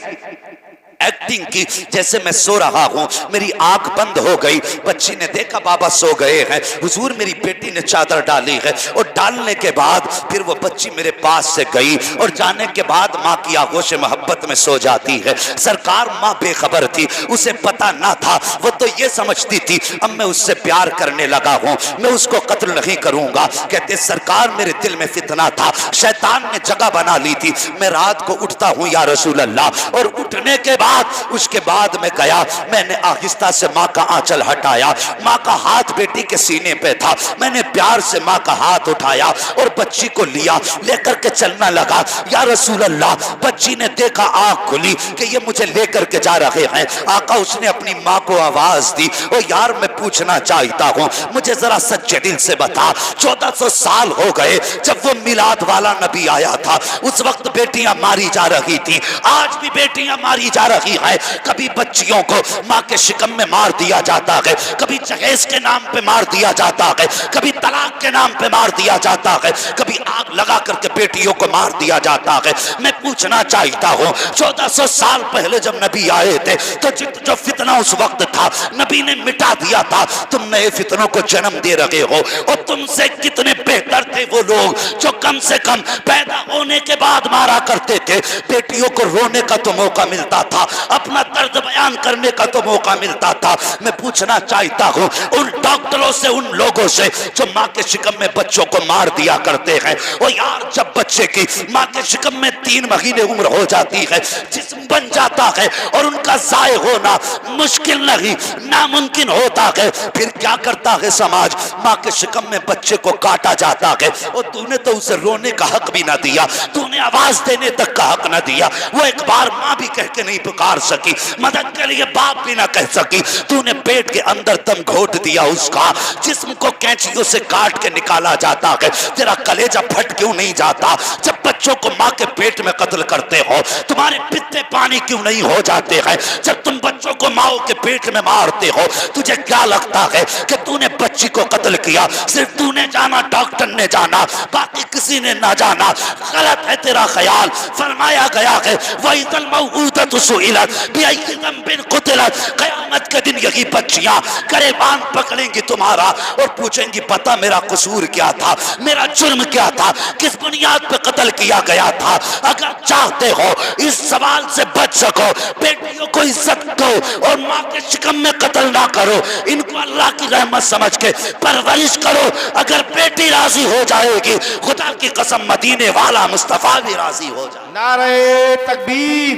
एक्टिंग की जैसे मैं सो रहा हूं, मेरी आंख बंद हो गई। बच्ची ने देखा बाबा सो गए हैं। हुजूर, मेरी बेटी ने चादर डाली है और डालने के बाद फिर वो बच्ची मेरे पास से गई और जाने के बाद माँ की आगोश मोहब्बत में सो जाती है। सरकार, माँ बेखबर थी, उसे पता ना था, वो तो ये समझती थी अब मैं उससे प्यार करने लगा हूं, मैं उसको कत्ल नहीं करूंगा। कहते सरकार, मेरे दिल में फितना था, शैतान ने जगह बना ली थी। मैं रात को उठता हूं या रसूल अल्लाह, और उठने के बाद उसके बाद मैं गया, मैंने आहिस्ता से माँ का आंचल हटाया, माँ का हाथ बेटी के सीने पे था, मैंने प्यार से माँ का हाथ उठाया और बच्ची को लिया, लेकर के चलना लगा। या रसूल अल्लाह, बच्ची ने देखा, आंख खुली कि ये मुझे लेकर के जा रहे हैं। आका, उसने अपनी माँ को आवाज दी, ओ यार मैं पूछना चाहता हूँ, मुझे जरा सच्चे दिल से बता, 1400 साल हो गए जब वो मिलाद वाला नबी आया था, उस वक्त बेटियां मारी जा रही थी, आज भी बेटियां मारी जा रही है। कभी बच्चियों को माँ के शिकम में मार दिया जाता है, कभी जहेज के नाम पे मार दिया जाता है, कभी तलाक के नाम पे मार दिया जाता है, कभी आग लगा करके बेटियों को मार दिया जाता है। मैं पूछना चाहता हूँ, 1400 साल पहले जब नबी आए थे तो जो फितना उस वक्त था नबी ने मिटा दिया था, तुम नए फितनों को जन्म दे रहे हो। और तुमसे कितने बेहतर थे वो लोग जो कम से कम पैदा होने के बाद मारा करते थे। बेटियों को रोने का तो मौका मिलता था, अपना दर्द बयान करने का तो मौका मिलता था। मैं पूछना चाहता हूँ उन डॉक्टरों से, उन लोगों से जो माँ के शिकम में बच्चों को मार दिया करते हैं। ओ यार, जब बच्चे की माँ के शिकम में 3 महीने उम्र हो जाती है, जिस्म बन जाता है और उनका जाय होना मुश्किल नहीं नामुमकिन होता है, फिर क्या करता है समाज? माँ के शिकम में बच्चे को काटा जाता है और तूने तो उसे रोने का हक भी ना दिया, तूने आवाज देने तक का हक ना दिया। वो एक बार माँ भी कह के नहीं पुकार सकी, मदद के लिए बाप भी ना कह सकी। तूने पेट के अंदर दम घोट दिया उसका, जिस्म को कैंचियों से काट के निकाला जाता है। तेरा कलेजा फट क्यों नहीं जाता जब बच्चों को माँ के पेट में कत्ल करते हो? तुम्हारे पित्ते पानी क्यों नहीं हो जाते हैं जब तुम बच्चों को माओ के पेट में मारते हो? तुझे क्या लगता है कि तूने बच्ची को कत्ल किया? सिर्फ तूने जाना, डॉक्टर ने जाना, बाकी किसी ने ना जाना। गलत है तेरा ख्याल। फरमाया गया है वइज़ल मौऊदतु सुइलत बिअय्यि ज़ंबिन क़ुतिलत, क़यामत के दिन यही बच्चियां गरेबान पकड़ेंगी तुम्हारा और पूछेंगी पता मेरा कसूर क्या था, मेरा जुर्म क्या था, किस बुनियाद पे कत्ल किया गया था। अगर चाहते हो इस सवाल से बच सको, बेटियों को इज्जत दो और माँ के शिकम में कत्ल ना करो। इनको अल्लाह की रहमत समझ के परवरिश करो। अगर बेटी राजी हो जाएगी, खुदा की कसम मदीने वाला मुस्तफा भी राजी हो जाए। नारे तकबीर,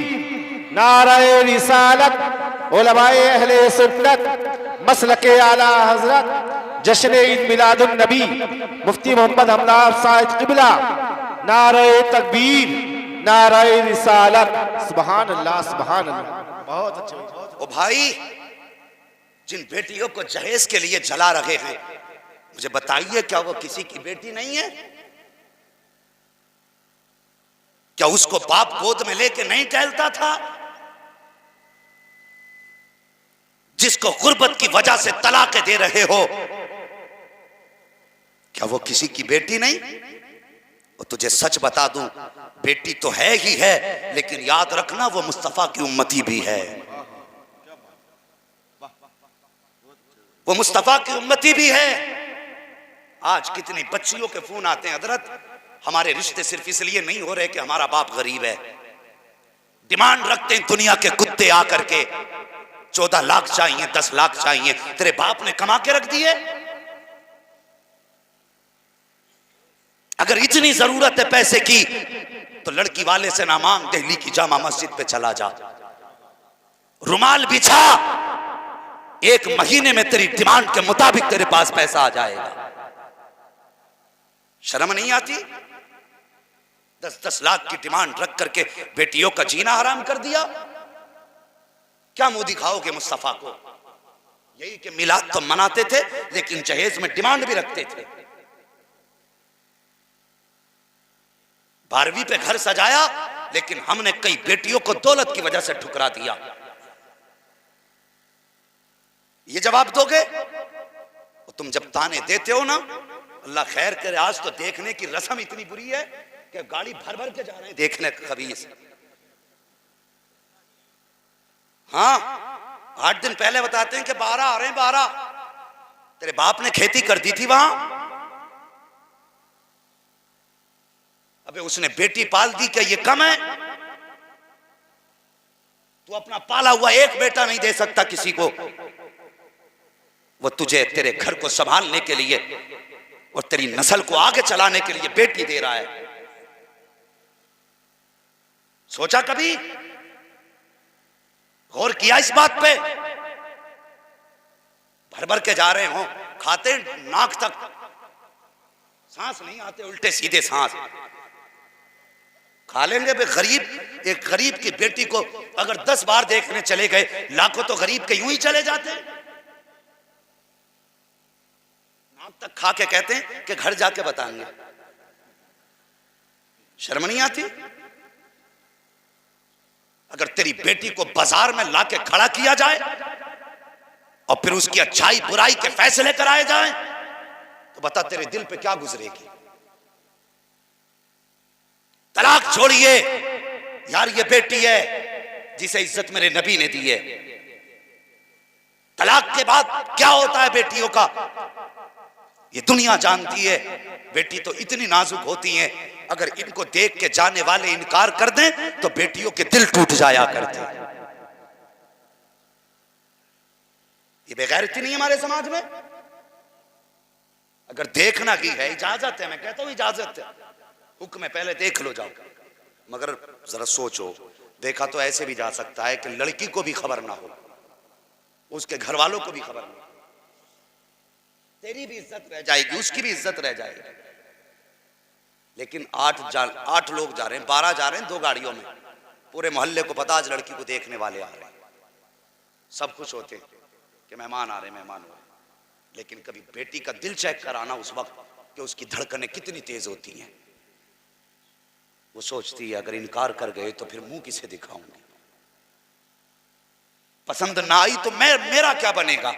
नारे रिसालत, उलमाए अहले सुन्नत, मसलके आला हजरत, जश्न ईद मिलादुन नबी मुफ्ती मोहम्मद हमदार साहिब किबला। नारे तकबीर, नारे रिसालत, सुभान अल्लाह, सुभान अल्लाह। बहुत अच्छे। ओ भाई, जिन बेटियों को जहेज के लिए जला रहे हैं, मुझे बताइए क्या वो किसी की बेटी नहीं है? क्या उसको बाप गोद में लेके नहीं टहलता था? जिसको गुर्बत की वजह से तलाक दे रहे हो, क्या वो किसी की बेटी नहीं? और तुझे सच बता दूं, बेटी तो है ही है, लेकिन याद रखना वो मुस्तफा की उम्मती भी है। वो मुस्तफा की उम्मती भी है। आज कितनी बच्चियों के फोन आते हैं, हजरत हमारे रिश्ते सिर्फ इसलिए नहीं हो रहे कि हमारा बाप गरीब है। डिमांड रखते हैं दुनिया के कुत्ते आकर के, 14 लाख चाहिए, 10 लाख चाहिए। तेरे बाप ने कमा के रख दिए? अगर इतनी जरूरत है पैसे की तो लड़की वाले से ना मांग, दिल्ली की जामा मस्जिद पे चला जा, रुमाल बिछा, 1 महीने में तेरी डिमांड के मुताबिक तेरे पास पैसा आ जाएगा। शर्म नहीं आती? 10-10 लाख की डिमांड रख करके बेटियों का जीना हराम कर दिया। क्या मुंह दिखाओगे मुस्तफा को? यही कि मिलाद तो मनाते थे लेकिन जहेज में डिमांड भी रखते थे। 12वीं पे घर सजाया लेकिन हमने कई बेटियों को दौलत की वजह से ठुकरा दिया। ये जवाब दोगे? और तुम जब ताने देते हो ना, अल्लाह खैर करे, आज तो देखने की रस्म इतनी बुरी है कि गाड़ी भर भर के जा रहे हैं देखने खबीस। हाँ, 8 दिन पहले बताते हैं कि 12 आ रहे हैं, 12। तेरे बाप ने खेती कर दी थी वहां, अबे उसने बेटी पाल दी, क्या ये कम है? तू अपना पाला हुआ एक बेटा नहीं दे सकता किसी को? वो तुझे तेरे घर को संभालने के लिए और तेरी नस्ल को आगे चलाने के लिए बेटी दे रहा है। सोचा कभी? गौर किया इस बात पे? भर भर के जा रहे हो, खाते नाक तक, सांस नहीं आते, उल्टे सीधे सांस खा लेंगे। गरीब, एक गरीब की बेटी को अगर 10 बार देखने चले गए, लाखों तो गरीब के यूं ही चले जाते। नाक तक खा के कहते हैं कि घर जाके बताएंगे। शर्म नहीं आती? अगर तेरी बेटी को बाजार में लाके खड़ा किया जाए और फिर उसकी अच्छाई बुराई के फैसले कराए जाएं, तो बता तेरे दिल पे क्या गुजरेगी? तलाक छोड़िए यार, ये बेटी है जिसे इज्जत मेरे नबी ने दी है। तलाक के बाद क्या होता है बेटियों का, ये दुनिया जानती है। बेटी तो इतनी नाजुक होती हैं, अगर इनको देख के जाने वाले इनकार कर दें तो बेटियों के दिल टूट जाया करते। ये बेगैरती नहीं हमारे समाज में? अगर देखना ही है, इजाजत है, मैं कहता हूं इजाजत है, हुक्म है, पहले देख लो जाओ। मगर जरा सोचो, देखा तो ऐसे भी जा सकता है कि लड़की को भी खबर ना हो, उसके घर वालों को भी खबर ना हो, तेरी भी इज्जत रह जाएगी, उसकी भी इज्जत रह जाएगी। लेकिन 8 लोग जा रहे हैं, 12 जा रहे हैं 2 गाड़ियों में, पूरे मोहल्ले को पता आज लड़की को देखने वाले आ रहे हैं, सब खुश होते कि मेहमान आ रहे, मेहमान हो रहे। लेकिन कभी बेटी का दिल चेक कराना उस वक्त कि उसकी धड़कनें कितनी तेज होती हैं। वो सोचती है अगर इनकार कर गए तो फिर मुंह किसे दिखाऊंगी, पसंद ना आई तो मेरा क्या बनेगा।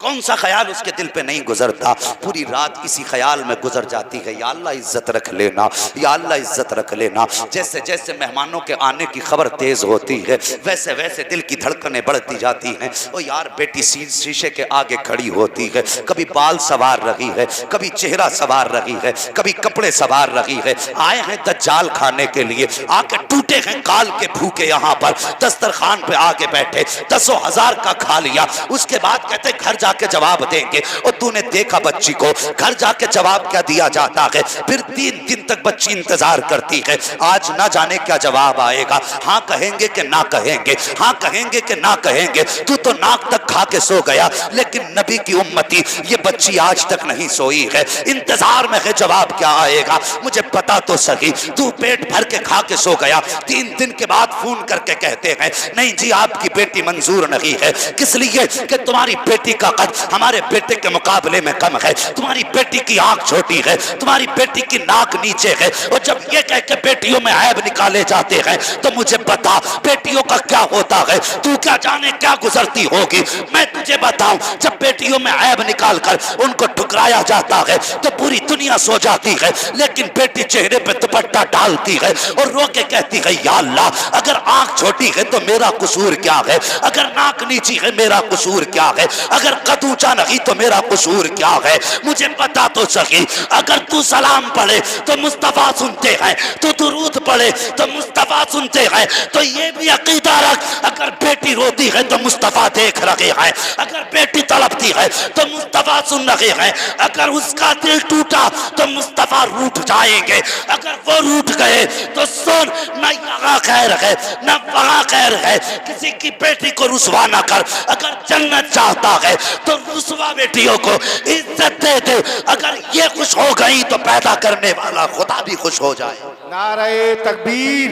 कौन सा ख्याल उसके दिल पे नहीं गुजरता, पूरी रात इसी ख्याल में गुजर जाती है, या अल्लाह इज्जत रख लेना, या अल्लाह इज्जत रख लेना। जैसे जैसे मेहमानों के आने की खबर तेज होती है वैसे वैसे दिल की धड़कनें बढ़ती जाती हैं। ओ यार, बेटी शीशे के आगे खड़ी होती है, कभी बाल सवार रही है, कभी चेहरा सवार रही है, कभी कपड़े सवार रही है। आए हैं दज्जाल खाने के लिए, आके टूटे हैं काल के भूखे, यहाँ पर दस्तरखान पे आके बैठे, 10,000 का खा लिया, उसके बाद कहते घर जाके जवाब देंगे। और तूने देखा बच्ची को, घर जाके जवाब क्या दिया जाता है, फिर 3 दिन तक बच्ची इंतजार करती है, आज ना जाने क्या जवाब आएगा। हाँ कहेंगे कि ना कहेंगे, हाँ कहेंगे कि ना कहेंगे। तू तो नाक तक खा के सो गया, लेकिन नबी की उम्मती ये बच्ची आज तक नहीं सोई है, इंतजार में है जवाब क्या आएगा। मुझे पता तो सही, तू पेट भर के खा के सो गया, 3 दिन के बाद फोन करके कहते हैं नहीं जी आपकी बेटी मंजूर नहीं है। किस लिए? कि तुम्हारी बेटी का कद हमारे बेटे के मुकाबले में कम है, तुम्हारी बेटी की आंख छोटी है, तुम्हारी बेटी की नाक नीचे है। और जब ये कह के बेटियों में ऐब निकाले जाते हैं तो मुझे बता बेटियों का क्या होता है, तू क्या जाने क्या गुजरती होगी। मैं तुझे बताऊं, जब बेटियों में ऐब निकाल कर उनको ठुकराया जाता है तो पूरी दुनिया सो जाती है, लेकिन बेटी चेहरे पे दुपट्टा डालती है और रो के कहती है या अल्लाह अगर आंख छोटी है तो मेरा कसूर क्या है, अगर नाक नीची है मेरा कसूर क्या है, अगर कद ऊंचा नहीं तो मेरा कसूर क्या है। मुझे पता तो सही, अगर तू सलाम पढ़े तो मुस्तफा सुनते हैं, तू दुरूद पढ़े तो मुस्तफा सुनते हैं। तो ये भी अकीदा रख, अगर बेटी रोती है तो मुस्तफा देख रहे हैं, अगर बेटी तड़पती है तो मुस्तफा सुन रहे हैं, अगर उसका दिल टूटा तो मुस्तफा रूठ जाएंगे, अगर वो रूठ गए तो सुन न यहाँ खैर है न वहाँ खैर है। किसी की बेटी को रुसवा ना कर, अगर जन्नत चाहता है तो रुसवा बेटियों को इज्जत दे दे, अगर ये खुश हो गई तो पैदा करने वाला खुदा भी खुश हो जाए। नारे तकबीर,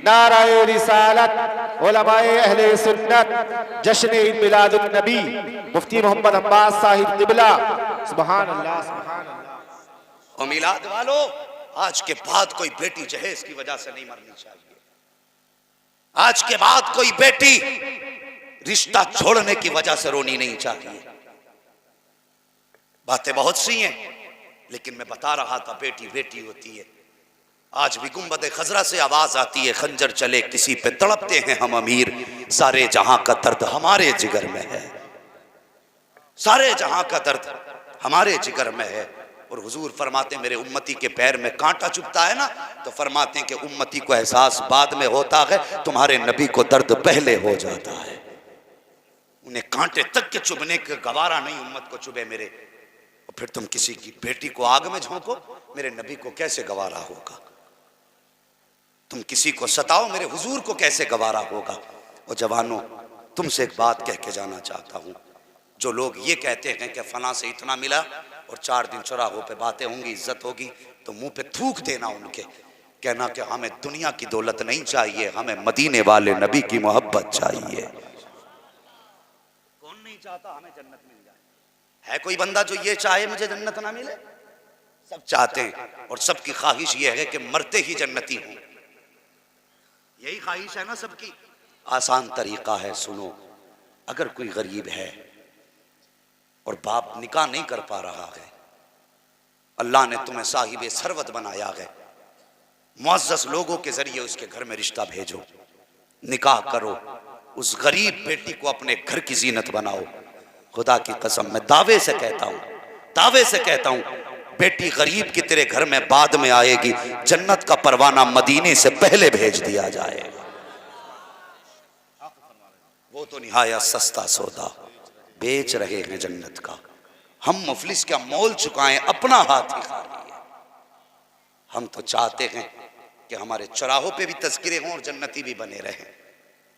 नारे रिसालत, उलमाए अहले सुन्नत, जश्न ईद मिलादुन नबी मुफ्ती मोहम्मद अब्बास साहिब क़िबला। सुभान अल्लाह, सुभान अल्लाह। और मिलाद वालों, आज के बाद कोई बेटी जहेज की वजह से नहीं मरनी चाहिए। आज के बाद कोई बेटी रिश्ता छोड़ने की वजह से रोनी नहीं चाहिए। बातें बहुत सी हैं, लेकिन मैं बता रहा था बेटी बेटी होती है। आज भी गुंबद खजरा से आवाज आती है खंजर चले किसी पे तड़पते हैं हम अमीर, सारे जहां का दर्द हमारे जिगर में है, सारे जहां का दर्द हमारे जिगर में है। और हुजूर फरमाते मेरे उम्मती के पैर में कांटा चुभता है ना, तो फरमाते हैं कि उम्मती को एहसास बाद में होता है, तुम्हारे नबी को दर्द पहले हो जाता है। उन्हें कांटे तक के चुभने का गवारा नहीं उम्मत को चुभे मेरे, और फिर तुम किसी की बेटी को आग में झोंको, मेरे नबी को कैसे गवारा होगा। तुम किसी को सताओ, मेरे हुजूर को कैसे गवारा होगा। और जवानों, तुमसे एक बात कह के जाना चाहता हूं, जो लोग ये कहते हैं कि फलां से इतना मिला और 4 दिन चौराहों पे बातें होंगी, इज्जत होगी, तो मुंह पे थूक देना उनके, कहना कि हमें दुनिया की दौलत नहीं चाहिए, हमें मदीने वाले नबी की मोहब्बत चाहिए। कौन नहीं चाहता हमें जन्नत मिल जाए? है कोई बंदा जो ये चाहे मुझे जन्नत ना मिले? सब चाहते हैं, और सबकी ख्वाहिश ये है कि मरते ही जन्नती हों। यही ख्वाहिश है ना सबकी। आसान तरीका है, सुनो। अगर कोई गरीब है और बाप निकाह नहीं कर पा रहा है, अल्लाह ने तुम्हें साहिब सरवत बनाया है, मुअज़्ज़ज़ लोगों के जरिए उसके घर में रिश्ता भेजो, निकाह करो, उस गरीब बेटी को अपने घर की जीनत बनाओ। खुदा की कसम मैं दावे से कहता हूँ, दावे से कहता हूँ, बेटी गरीब की तेरे घर में बाद में आएगी, जन्नत का परवाना मदीने से पहले भेज दिया जाएगा। वो तो निहायत सस्ता सौदा बेच रहे हैं जन्नत का, हम मुफलिस का मोल चुकाएं, अपना हाथ ही खाली है। हम तो चाहते हैं कि हमारे चौराहों पे भी तज़किरे हों और जन्नती भी बने रहें।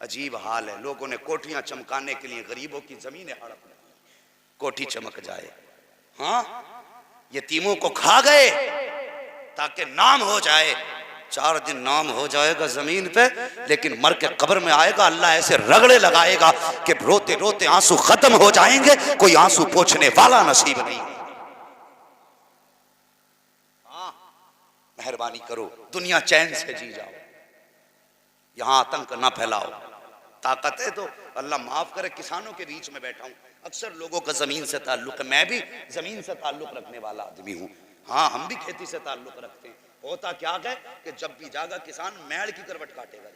अजीब हाल है, लोगों ने कोठियां चमकाने के लिए गरीबों की जमीनें हड़प ली, कोठी चमक जाए। हाँ, यतीमों को खा गए ताकि नाम हो जाए। 4 दिन नाम हो जाएगा जमीन पे, लेकिन मर के कब्र में आएगा, अल्लाह ऐसे रगड़े लगाएगा कि रोते रोते आंसू खत्म हो जाएंगे, कोई आंसू पोंछने वाला नसीब नहीं। हाँ, मेहरबानी करो, दुनिया चैन से जी जाओ, यहां आतंक ना फैलाओ। ताकत है तो अल्लाह माफ करे, किसानों के बीच में बैठा हूं, अक्सर लोगों का जमीन से ताल्लुक है, मैं भी जमीन से ताल्लुक रखने वाला आदमी हूं। हाँ, हम भी खेती से ताल्लुक रखते हैं। होता क्या है कि जब भी जागा किसान मैड़ की करवट काटेगा।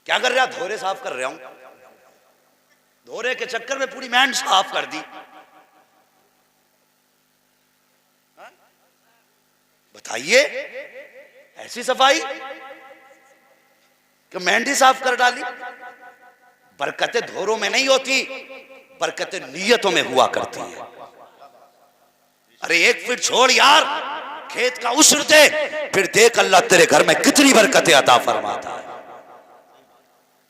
क्या कर रहा? धोरे साफ कर रहा हूं। धोरे के चक्कर में पूरी मैंड साफ कर दी। बताइए, ऐसी सफाई कि मेहंदी साफ कर डाली। बरकतें धोरों में नहीं होती, बरकतें नीयतों में हुआ करती है। अरे 1 फीट छोड़ यार, खेत का उस्र दे, फिर देख अल्लाह तेरे घर में कितनी बरकतें अता फरमाता है।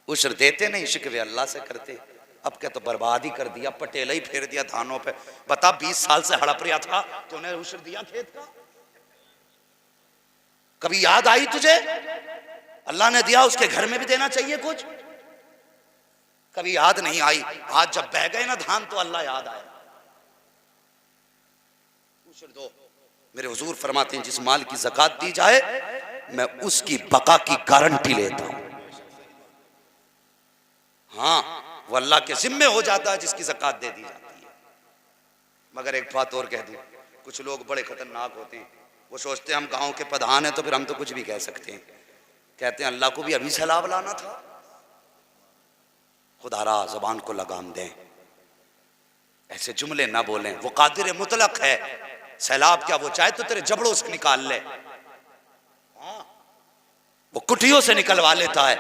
उस्र देते नहीं, शिकवे अल्लाह से करते। अब क्या तो बर्बाद ही कर दिया, पटेला ही फेर दिया धानों पे। बता, 20 साल से हड़प रहा था, तूने उस्र दिया खेत का? कभी याद आई तुझे? अल्लाह ने दिया, उसके घर में भी देना चाहिए कुछ। कभी याद नहीं आई। आज जब बह गए ना धान तो अल्लाह याद आया। दो, मेरे हुजूर फरमाते हैं जिस माल की ज़कात दी जाए मैं उसकी बका की गारंटी लेता हूं। हाँ, वो अल्लाह के जिम्मे हो जाता है जिसकी ज़कात दे दी जाती है। मगर एक बात और कह दूं, कुछ लोग बड़े खतरनाक होते हैं। वो सोचते हैं हम गांव के प्रधान हैं तो फिर हम तो कुछ भी कह सकते हैं। कहते हैं अल्लाह को भी अभी सैलाब लाना था। खुदारा ज़बान को लगाम दें, ऐसे जुमले ना बोलें। वो कादिर मुतलक है, सैलाब क्या वो चाहे तो तेरे जबड़ों से निकाल ले। हाँ, वो कुटियों से निकलवा लेता है,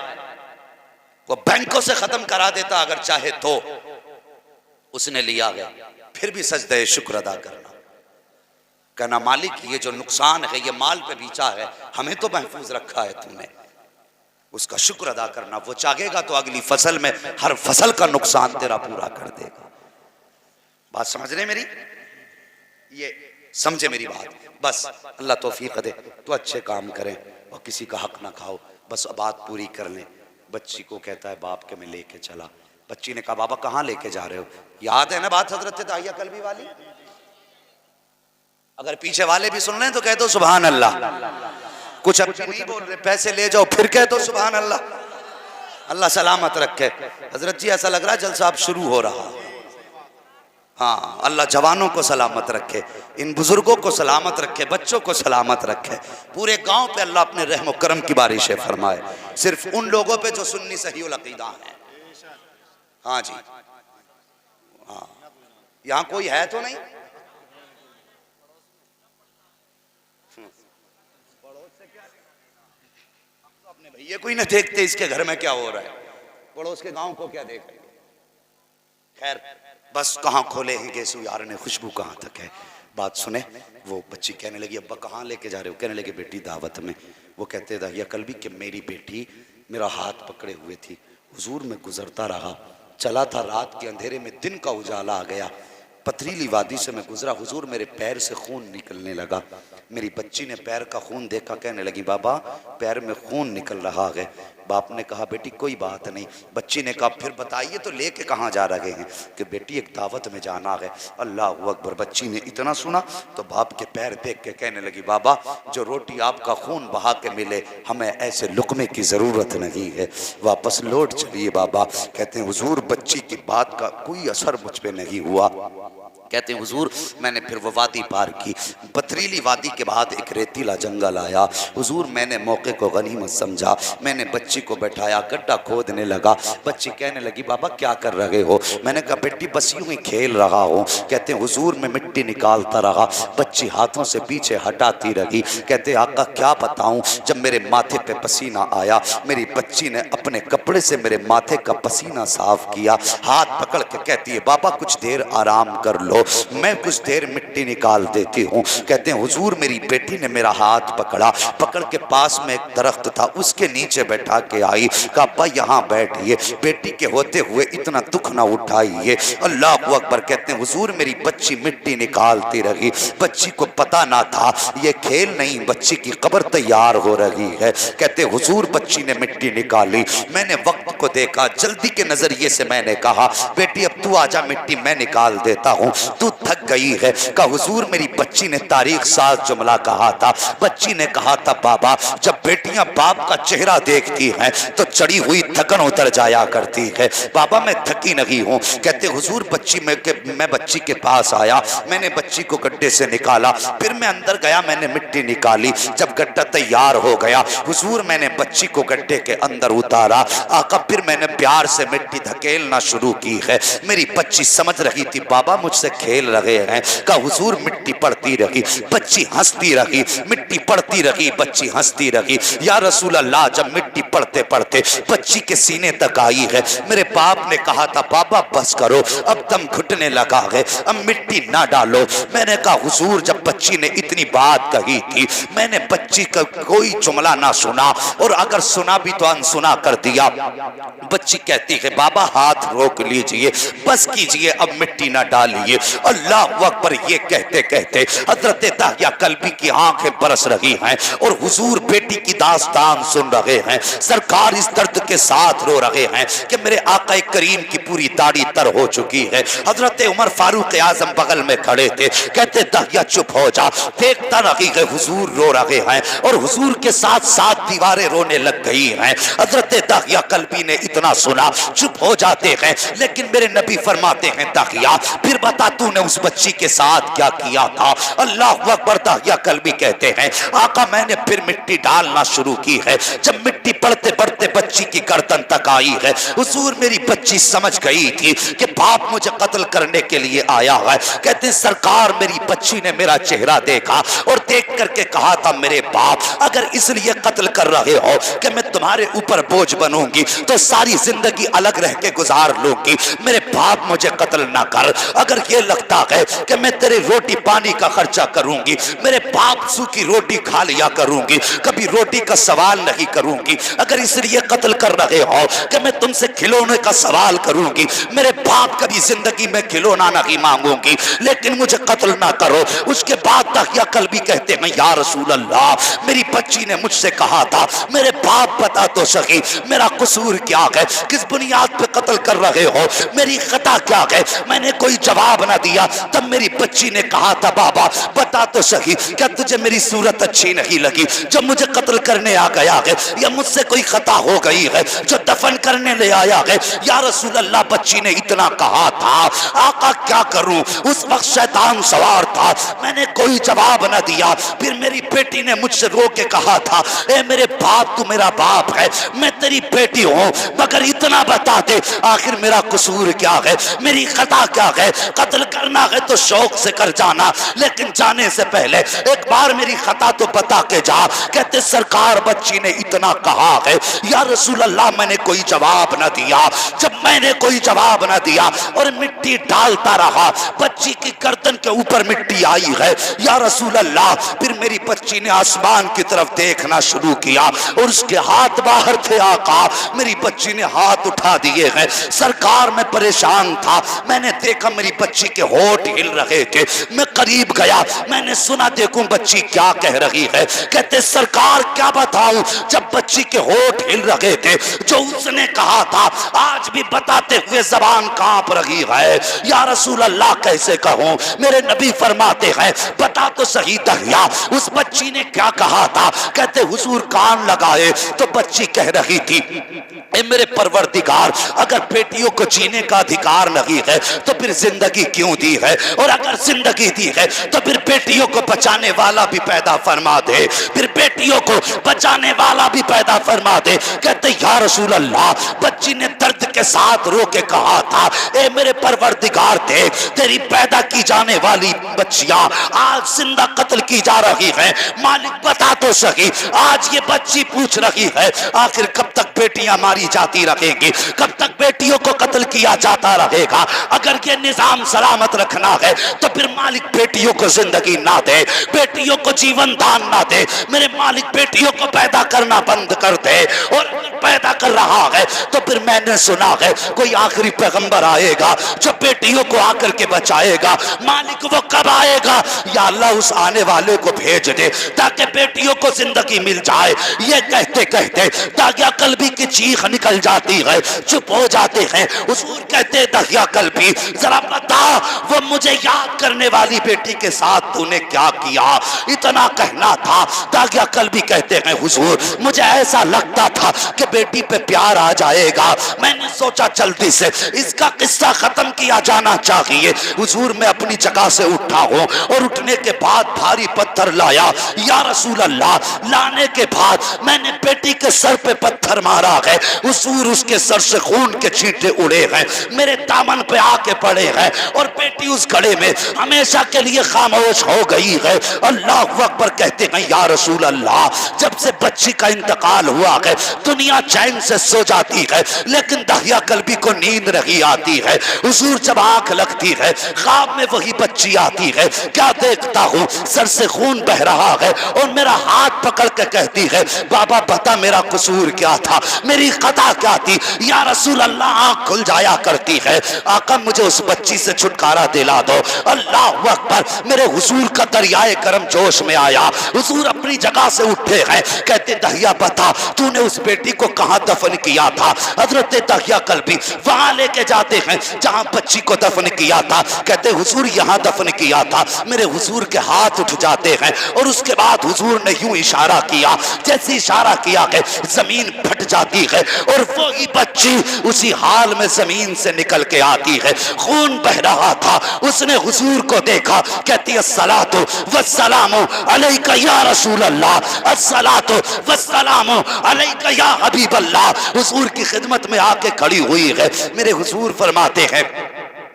वो बैंकों से खत्म करा देता अगर चाहे तो। उसने लिया गया, फिर भी सजदे शुक्र अदा करना, कहना मालिक ये जो नुकसान है ये माल पे बीचा है, हमें तो महफूज रखा है तूने, उसका शुक्र अदा करना। वो चाहेगा तो अगली फसल में हर फसल का नुकसान तेरा पूरा कर देगा। बात समझ रहे मेरी? ये समझे मेरी बात? बस अल्लाह तौफीक दे तो अच्छे काम करें और किसी का हक ना खाओ, बस बात पूरी कर लें। बच्ची को कहता है बाप के मैं लेके चला। बच्ची ने कहा बाबा कहाँ लेके जा रहे हो? याद है ना बात हजरत ताहिया कल्बी वाली? अगर पीछे वाले भी सुन रहे हैं तो कह दो सुभान अल्लाह। कुछ अब नहीं बोल रहे, पैसे ले जाओ फिर कह दो सुभान अल्लाह। अल्लाह सलामत रखे। हजरत जी ऐसा लग रहा है जलसा अब शुरू हो रहा। हाँ, अल्लाह जवानों को सलामत रखे, इन बुजुर्गों को सलामत रखे, बच्चों को सलामत रखे। पूरे गांव पे अल्लाह अपने रहम और करम की बारिशें फरमाए, सिर्फ उन लोगों पे जो सुन्नी सहीउल अकीदा हैं। हाँ जी, हाँ, यहाँ कोई है तो नहीं? अपने भैया कोई ना देखते इसके घर में क्या हो रहा है, पड़ोस के गांव को क्या देख रहे? खैर, बस कहाँ खोले हैं गेसू यार ने, खुशबू कहाँ तक है। बात सुने, वो बच्ची कहने लगी अब्बा कहाँ लेके जा रहे हो? कहने लगे बेटी दावत में। वो कहते दाहिया कल्बी कि मेरी बेटी मेरा हाथ पकड़े हुए थी, हुजूर में गुजरता रहा, चला था, रात के अंधेरे में दिन का उजाला आ गया, पथरीली वादी से मैं गुजरा, हुजूर मेरे पैर से खून निकलने लगा। मेरी बच्ची ने पैर का खून देखा, कहने लगी बाबा पैर में खून निकल रहा है। बाप ने कहा बेटी कोई बात नहीं। बच्ची ने कहा फिर बताइए तो लेके कहाँ जा रहे हैं? कि बेटी एक दावत में जाना है। अल्लाह अकबर। बच्ची ने इतना सुना तो बाप के पैर देख के कहने लगी बाबा जो रोटी आपका खून बहा के मिले हमें ऐसे लुकमे की ज़रूरत नहीं है, वापस लौट चलिए बाबा। कहते हैं हुजूर बच्ची की बात का कोई असर मुझ पर नहीं हुआ। कहते हैं हुजूर मैंने फिर वो वादी पार की, पथरीली वादी के बाद एक रेतीला जंगल आया। हुजूर मैंने मौके को गनीमत समझा, मैंने बच्ची बच्ची को बैठाया, गड्ढा खोदने लगा। बच्ची कहने लगी बाबा क्या कर रहे हो? मैंने कहा बेटी बस यूं ही खेल रहा हूँ। कहते हुजूर मैं मिट्टी निकालता रहा। बच्ची हाथों से पीछे हटाती रही। कहते आका क्या बताऊं, जब मेरे माथे पे पसीना आया, मेरी बच्ची ने अपने कपड़े से मेरे माथे का पसीना साफ किया। हाथ पकड़ के कहती है बाबा कुछ देर आराम कर लो, मैं कुछ देर मिट्टी निकाल देती हूँ। कहते हैं हुजूर मेरी बेटी ने मेरा हाथ पकड़ा, पकड़ के पास में एक दरख्त था उसके नीचे बैठा के आई। कहा अब्बा यहाँ बैठिए, बेटी के होते हुए इतना दुख ना उठाइए। अल्लाह अकबर। कहते हैं हुजूर मेरी बच्ची मिट्टी निकालती रही। बच्ची को पता ना था ये खेल नहीं, बच्ची की कब्र तैयार हो रही है। कहते हुजूर बच्ची ने मिट्टी निकाली। मैंने वक्त को देखा, जल्दी के नजरिए से मैंने कहा बेटी अब तू आजा, मिट्टी मैं निकाल देता हूँ, तू थक गई है। कहा हुजूर मेरी बच्ची ने तारीख साज जुमला कहा था। बच्ची ने कहा था बाबा जब बेटियां बाप का चेहरा देखती हैं तो चढ़ी हुई थकन उतर जाया करती है। बाबा मैं थकी नहीं हूँ। कहते हुजूर बच्ची मैं बच्ची के पास आया, मैंने बच्ची को गड्ढे से निकाला, फिर मैं अंदर गया, मैंने मिट्टी निकाली। जब गड्ढा तैयार हो गया हुजूर मैंने बच्ची को गड्ढे के अंदर उतारा। आका फिर मैंने प्यार से मिट्टी धकेलना शुरू की है। मेरी बच्ची समझ रही थी बाबा मुझसे खेल रहे हैं। कहा हुजूर मिट्टी पड़ती रही, बच्ची हंसती रही, मिट्टी पड़ती रही, बच्ची हंसती रही। या रसूल अल्लाह जब मिट्टी पड़ते पड़ते बच्ची के सीने तक आई है, मेरे बाप ने कहा था बाबा बस करो अब दम घुटने लगा है, अब मिट्टी ना डालो। मैंने कहा हुजूर जब बच्ची ने इतनी बात कही थी मैंने बच्ची का कोई जुमला ना सुना, और अगर सुना भी तो अनसुना कर दिया। बच्ची कहती है बाबा हाथ रोक लीजिए, बस कीजिए, अब मिट्टी ना डालिए। अल्लाह अकबर। ये कहते कहते हजरत दाहिया कल्बी की आंखें बरस रही हैं और हुजूर बेटी की दास्तान सुन रहे हैं। सरकार इस दर्द के साथ रो रहे हैं कि मेरे आका करीम की पूरी दाढ़ी तर हो चुकी है। हजरत उमर फारूक आजम बगल में खड़े थे। कहते दाहिया चुप हो जा। देखता रही है हुजूर रो रहे हैं और हुजूर के साथ साथ दीवारें रोने लग गई हैं। हजरत दाहिया कल्बी ने इतना सुना, चुप हो जाते हैं। लेकिन मेरे नबी फरमाते हैं दाहिया फिर बता तूने उस बच्ची के साथ क्या किया था? अल्लाह अकबर। दाहिया कल्बी कहते हैं आका मैंने फिर मिट्टी डालना शुरू की है। जब मिट्टी पड़ते पड़ते बच्ची की गर्दन तक आई है हुजूर मेरी बच्ची समझ गई थी कि बाप मुझे कत्ल करने के लिए आया है। कहते सरकार मेरी बच्ची ने मेरा चेहरा देखा और देख करके कहा था मेरे बाप अगर इसलिए कत्ल कर रहे हो कि मैं तुम्हारे ऊपर बोझ बनूंगी तो सारी जिंदगी अलग रह के गुजार लूंगी। मेरे बाप मुझे कत्ल ना कर। अगर ये लगता है कि मैं तेरे रोटी पानी का खर्चा करूंगी, मेरे बाप सूखी रोटी खा लिया करूंगी, कभी रोटी का सवाल नहीं करूंगी। अगर इसलिए कत्ल कर रहे हो कि मैं तुमसे खिलौने का सवाल करूंगी, मेरे बाप कभी जिंदगी में खिलौना नहीं मांगूंगी, लेकिन मुझे कत्ल ना करो। उसके बाद दाहिया कल्बी कहते हैं या रसूल अल्लाह मेरी बच्ची ने मुझसे कहा था मेरे बाप बता तो सही मेरा कसूर क्या है, किस बुनियाद पे कत्ल कर रहे हो, मेरी खता क्या है? मैंने कोई जवाब ना दिया। तब मेरी बच्ची ने कहा था बाबा बता तो सही क्या तुझे मेरी सूरत अच्छी नहीं लगी जब मुझे कत्ल करने आ गया है, या मुझसे कोई खता हो गई है जो दफन करने ले आया है? या रसूल अल्लाह बच्ची ने इतना कहा था। आका क्या करूं? उस वक्त शैतान सवार था, मैंने कोई जवाब ना दिया। फिर मेरी बेटी ने मुझसे रो के कहा था ए मेरे बाप तू मेरा बाप है, मैं तेरी बेटी हूं, मगर इतना बता दे आखिर मेरा कसूर क्या है, मेरी खता क्या है? कत्ल करना है तो शौक से कर जाना, लेकिन जाने से पहले एक बार मेरी खता तो बता के जा। कहते सरकार बच्ची ने इतना कहा है या रसूल अल्लाह मैंने कोई जवाब ना दिया। जब मैंने कोई जवाब ना दिया और मिट्टी डालता रहा, बच्ची की गर्दन के ऊपर मिट्टी आई है या रसूल अल्लाह। फिर मेरी बच्ची ने आसमान की तरफ देखना शुरू किया और उसके हाथ बाहर थे। आका मेरी बच्ची ने हाथ उठा दिए हैं। सरकार में परेशान था, मैंने देखा मेरी बच्ची के होठ हिल रहे थे। मैं करीब गया, मैंने सुना देखूं बच्ची क्या कह रही है। कहते सरकार क्या बताऊं, जब बच्ची के होठ हिल रहे थे जो उसने कहा था आज भी बताते हुए जबान कांप रही है। या रसूल अल्लाह कैसे से कहूं, मेरे नबी फरमाते हैं बता तो सही दहिया उस बच्ची ने क्या कहा था। कहते हुजूर कान लगाए तो बच्ची कह रही थी, ए मेरे परवरदिगार, अगर बेटियों को जीने का अधिकार नहीं है तो फिर जिंदगी क्यों दी है, और अगर जिंदगी दी है तो फिर बेटियों को बचाने वाला भी पैदा फरमा दे, फिर बेटियों को बचाने वाला भी पैदा फरमा दे। कहते या रसूल अल्लाह, बच्ची ने दर्द के साथ रो के कहा था, ए मेरे परवरदिगार थे, तेरी पैदा की जाने वाली बच्चियां आज जिंदा कत्ल की जा रही हैं, मालिक बता तो सही। आज ये बच्ची पूछ रही है आखिर कब तक बेटियां मारी जाती रहेंगी, कब तक बेटियों को कत्ल किया जाता रहेगा। अगर ये निजाम सलामत रखना है तो फिर मालिक बेटियों को जिंदगी ना दे, बेटियों को जीवन दान ना दे, मेरे मालिक बेटियों को पैदा करना बंद कर दे। और अगर पैदा कर रहा है तो फिर मैंने सुना है कोई आखिरी पैगंबर आएगा जो बेटियों को आकर के बचाएगा। मालिक वो कब आएगा? या अल्लाह उस आने वाले को भेज दे ताकि बेटियों को जिंदगी मिल जाए। ये कहते कहते दागिया कल्बी की चीख निकल जाती है, चुप हो जाते हैं। हुजूर कहते दागिया कल्बी, जरा बता वो मुझे याद करने वाली बेटी के साथ तूने क्या किया। इतना कहना था। दागिया कल्बी कहते हैं हुजूर मुझे ऐसा लगता था कि बेटी पे प्यार आ जाएगा, मैंने सोचा जल्दी से इसका किस्सा खत्म किया जाना चाहिए। हुजूर मैं अपनी जगह से उठा हूं और उठने के बाद भारी पत्थर लाया। या रसूल अल्लाह, लाने के बाद मैंने बेटी के सर पे पत्थर मारा है। हुजूर उसके सर से खून के छींटे उड़े हैं, मेरे दामन पे आके पड़े हैं और बेटी उस घड़े में हमेशा के लिए खामोश हो गई है। अल्लाह अकबर कहते हैं या रसूल अल्लाह, जब से बच्ची का इंतकाल हुआ है दुनिया चैन से सो जाती है, लेकिन दाहिया कल्बी को नींद नहीं आती है। हुजूर जब आंख लगती है ख्वाब में वही बच्ची आती है। क्या देखता हूँ, सर से खून बह रहा है और मेरा हाथ पकड़ के कहती है बाबा बता मेरा कसूर क्या था, मेरी खता क्या थी। या रसूल अल्लाह, आंख खुल जाया करती है। आका मुझे उस बच्ची से छुटकारा दिला दो। अल्लाह अकबर, मेरे हुजूर का दरियाए करम जोश में आया। हुजूर अपनी जगह से उठे हैं, कहते दहिया बता तूने उस बेटी को कहां दफन किया था। हजरत दहिया कल्बी वहां लेके जाते हैं जहां बच्ची को दफन किया था। कहते हुजूर यहां दफन किया था। मेरे हुजूर के हाथ उठ जाते हैं और उसके बाद हुजूर ने यूं इशारा किया, जैसे इशारा किया है जमीन फट जाती है और वो ही बच्ची उसी हाल में जमीन से निकल के आती है, खून बह रहा था। उसने हुजूर को देखा, कहती अस्सलातु वस्सलामु अलैका या रसूल अल्लाह, अस्सलातु वस्सलामु अलैका या हबीब अल्लाह। हुजूर की खिदमत में आके खड़ी हुई है। मेरे हुजूर फरमाते हैं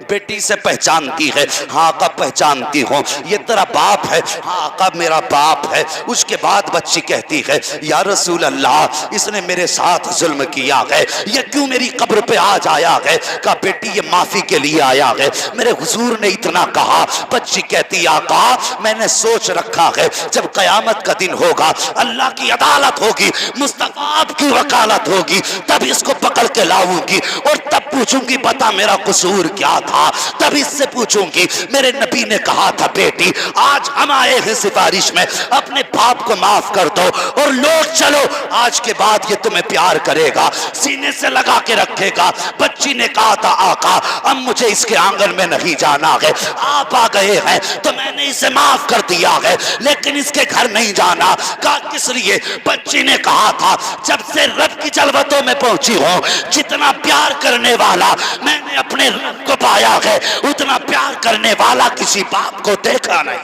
बेटी से पहचानती है, हाँ आका पहचानती हूँ, ये तेरा बाप है, हाँ आका मेरा बाप है। उसके बाद बच्ची कहती है या रसूल अल्लाह, इसने मेरे साथ जुल्म किया है, ये क्यों मेरी कब्र पे आज आया है। कहा बेटी ये माफी के लिए आया है। मेरे हुजूर ने इतना कहा। बच्ची कहती आका मैंने सोच रखा है जब कयामत का दिन होगा, अल्लाह की अदालत होगी, मुस्तफा की वकालत होगी, तब इसको पकड़ के लाऊंगी और तब पूछूंगी बता मेरा कसूर क्या था। तब इससे पूछूंगी मेरे नबी ने कहा था बेटी आज हम आए हैं सिफारिश में, अपने बाप को माफ कर दो और लोग चलो, आज के बाद ये तुम्हें प्यार करेगा, सीने से लगा के रखेगा। बच्ची ने कहा था आका अब मुझे इसके आंगन में नहीं जाना है, आप आ गए हैं तो मैंने इसे माफ कर दिया है, लेकिन इसके घर नहीं जाना। कहा किस लिए? बच्ची ने कहा था जब से रब की जलवतों में पहुंची हूं, जितना प्यार करने वाला मैंने अपने रब को पाया है, उतना प्यार करने वाला किसी बाप को देखा नहीं।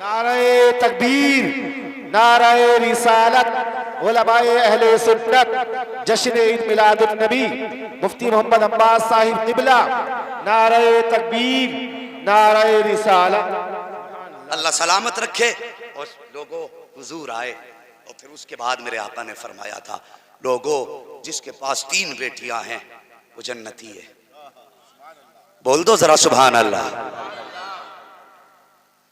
नारे तकबीर, नारे रिसालत, उलमाए अहले सुन्नत, जश्न ईद मिलादुन नबी, मुफ्ती मोहम्मद अब्बास साहिब किबला, नारे तकबीर, नारे रिसालत। अल्लाह सलामत रखे। और लोगों हुजूर आए और फिर उसके बाद मेरे आका ने फरमाया था लोगों जिसके पास 3 बेटियां हैं वो जन्नती है। बोल दो जरा सुभान अल्लाह।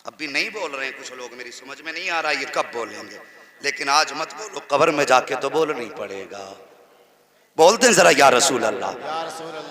अब भी नहीं बोल रहे हैं कुछ लोग, मेरी समझ में नहीं आ रहा ये कब बोलेंगे, लेकिन आज मत बोलो, कब्र में जाके तो बोलना ही पड़ेगा। बोलते हैं जरा या रसूल अल्लाह।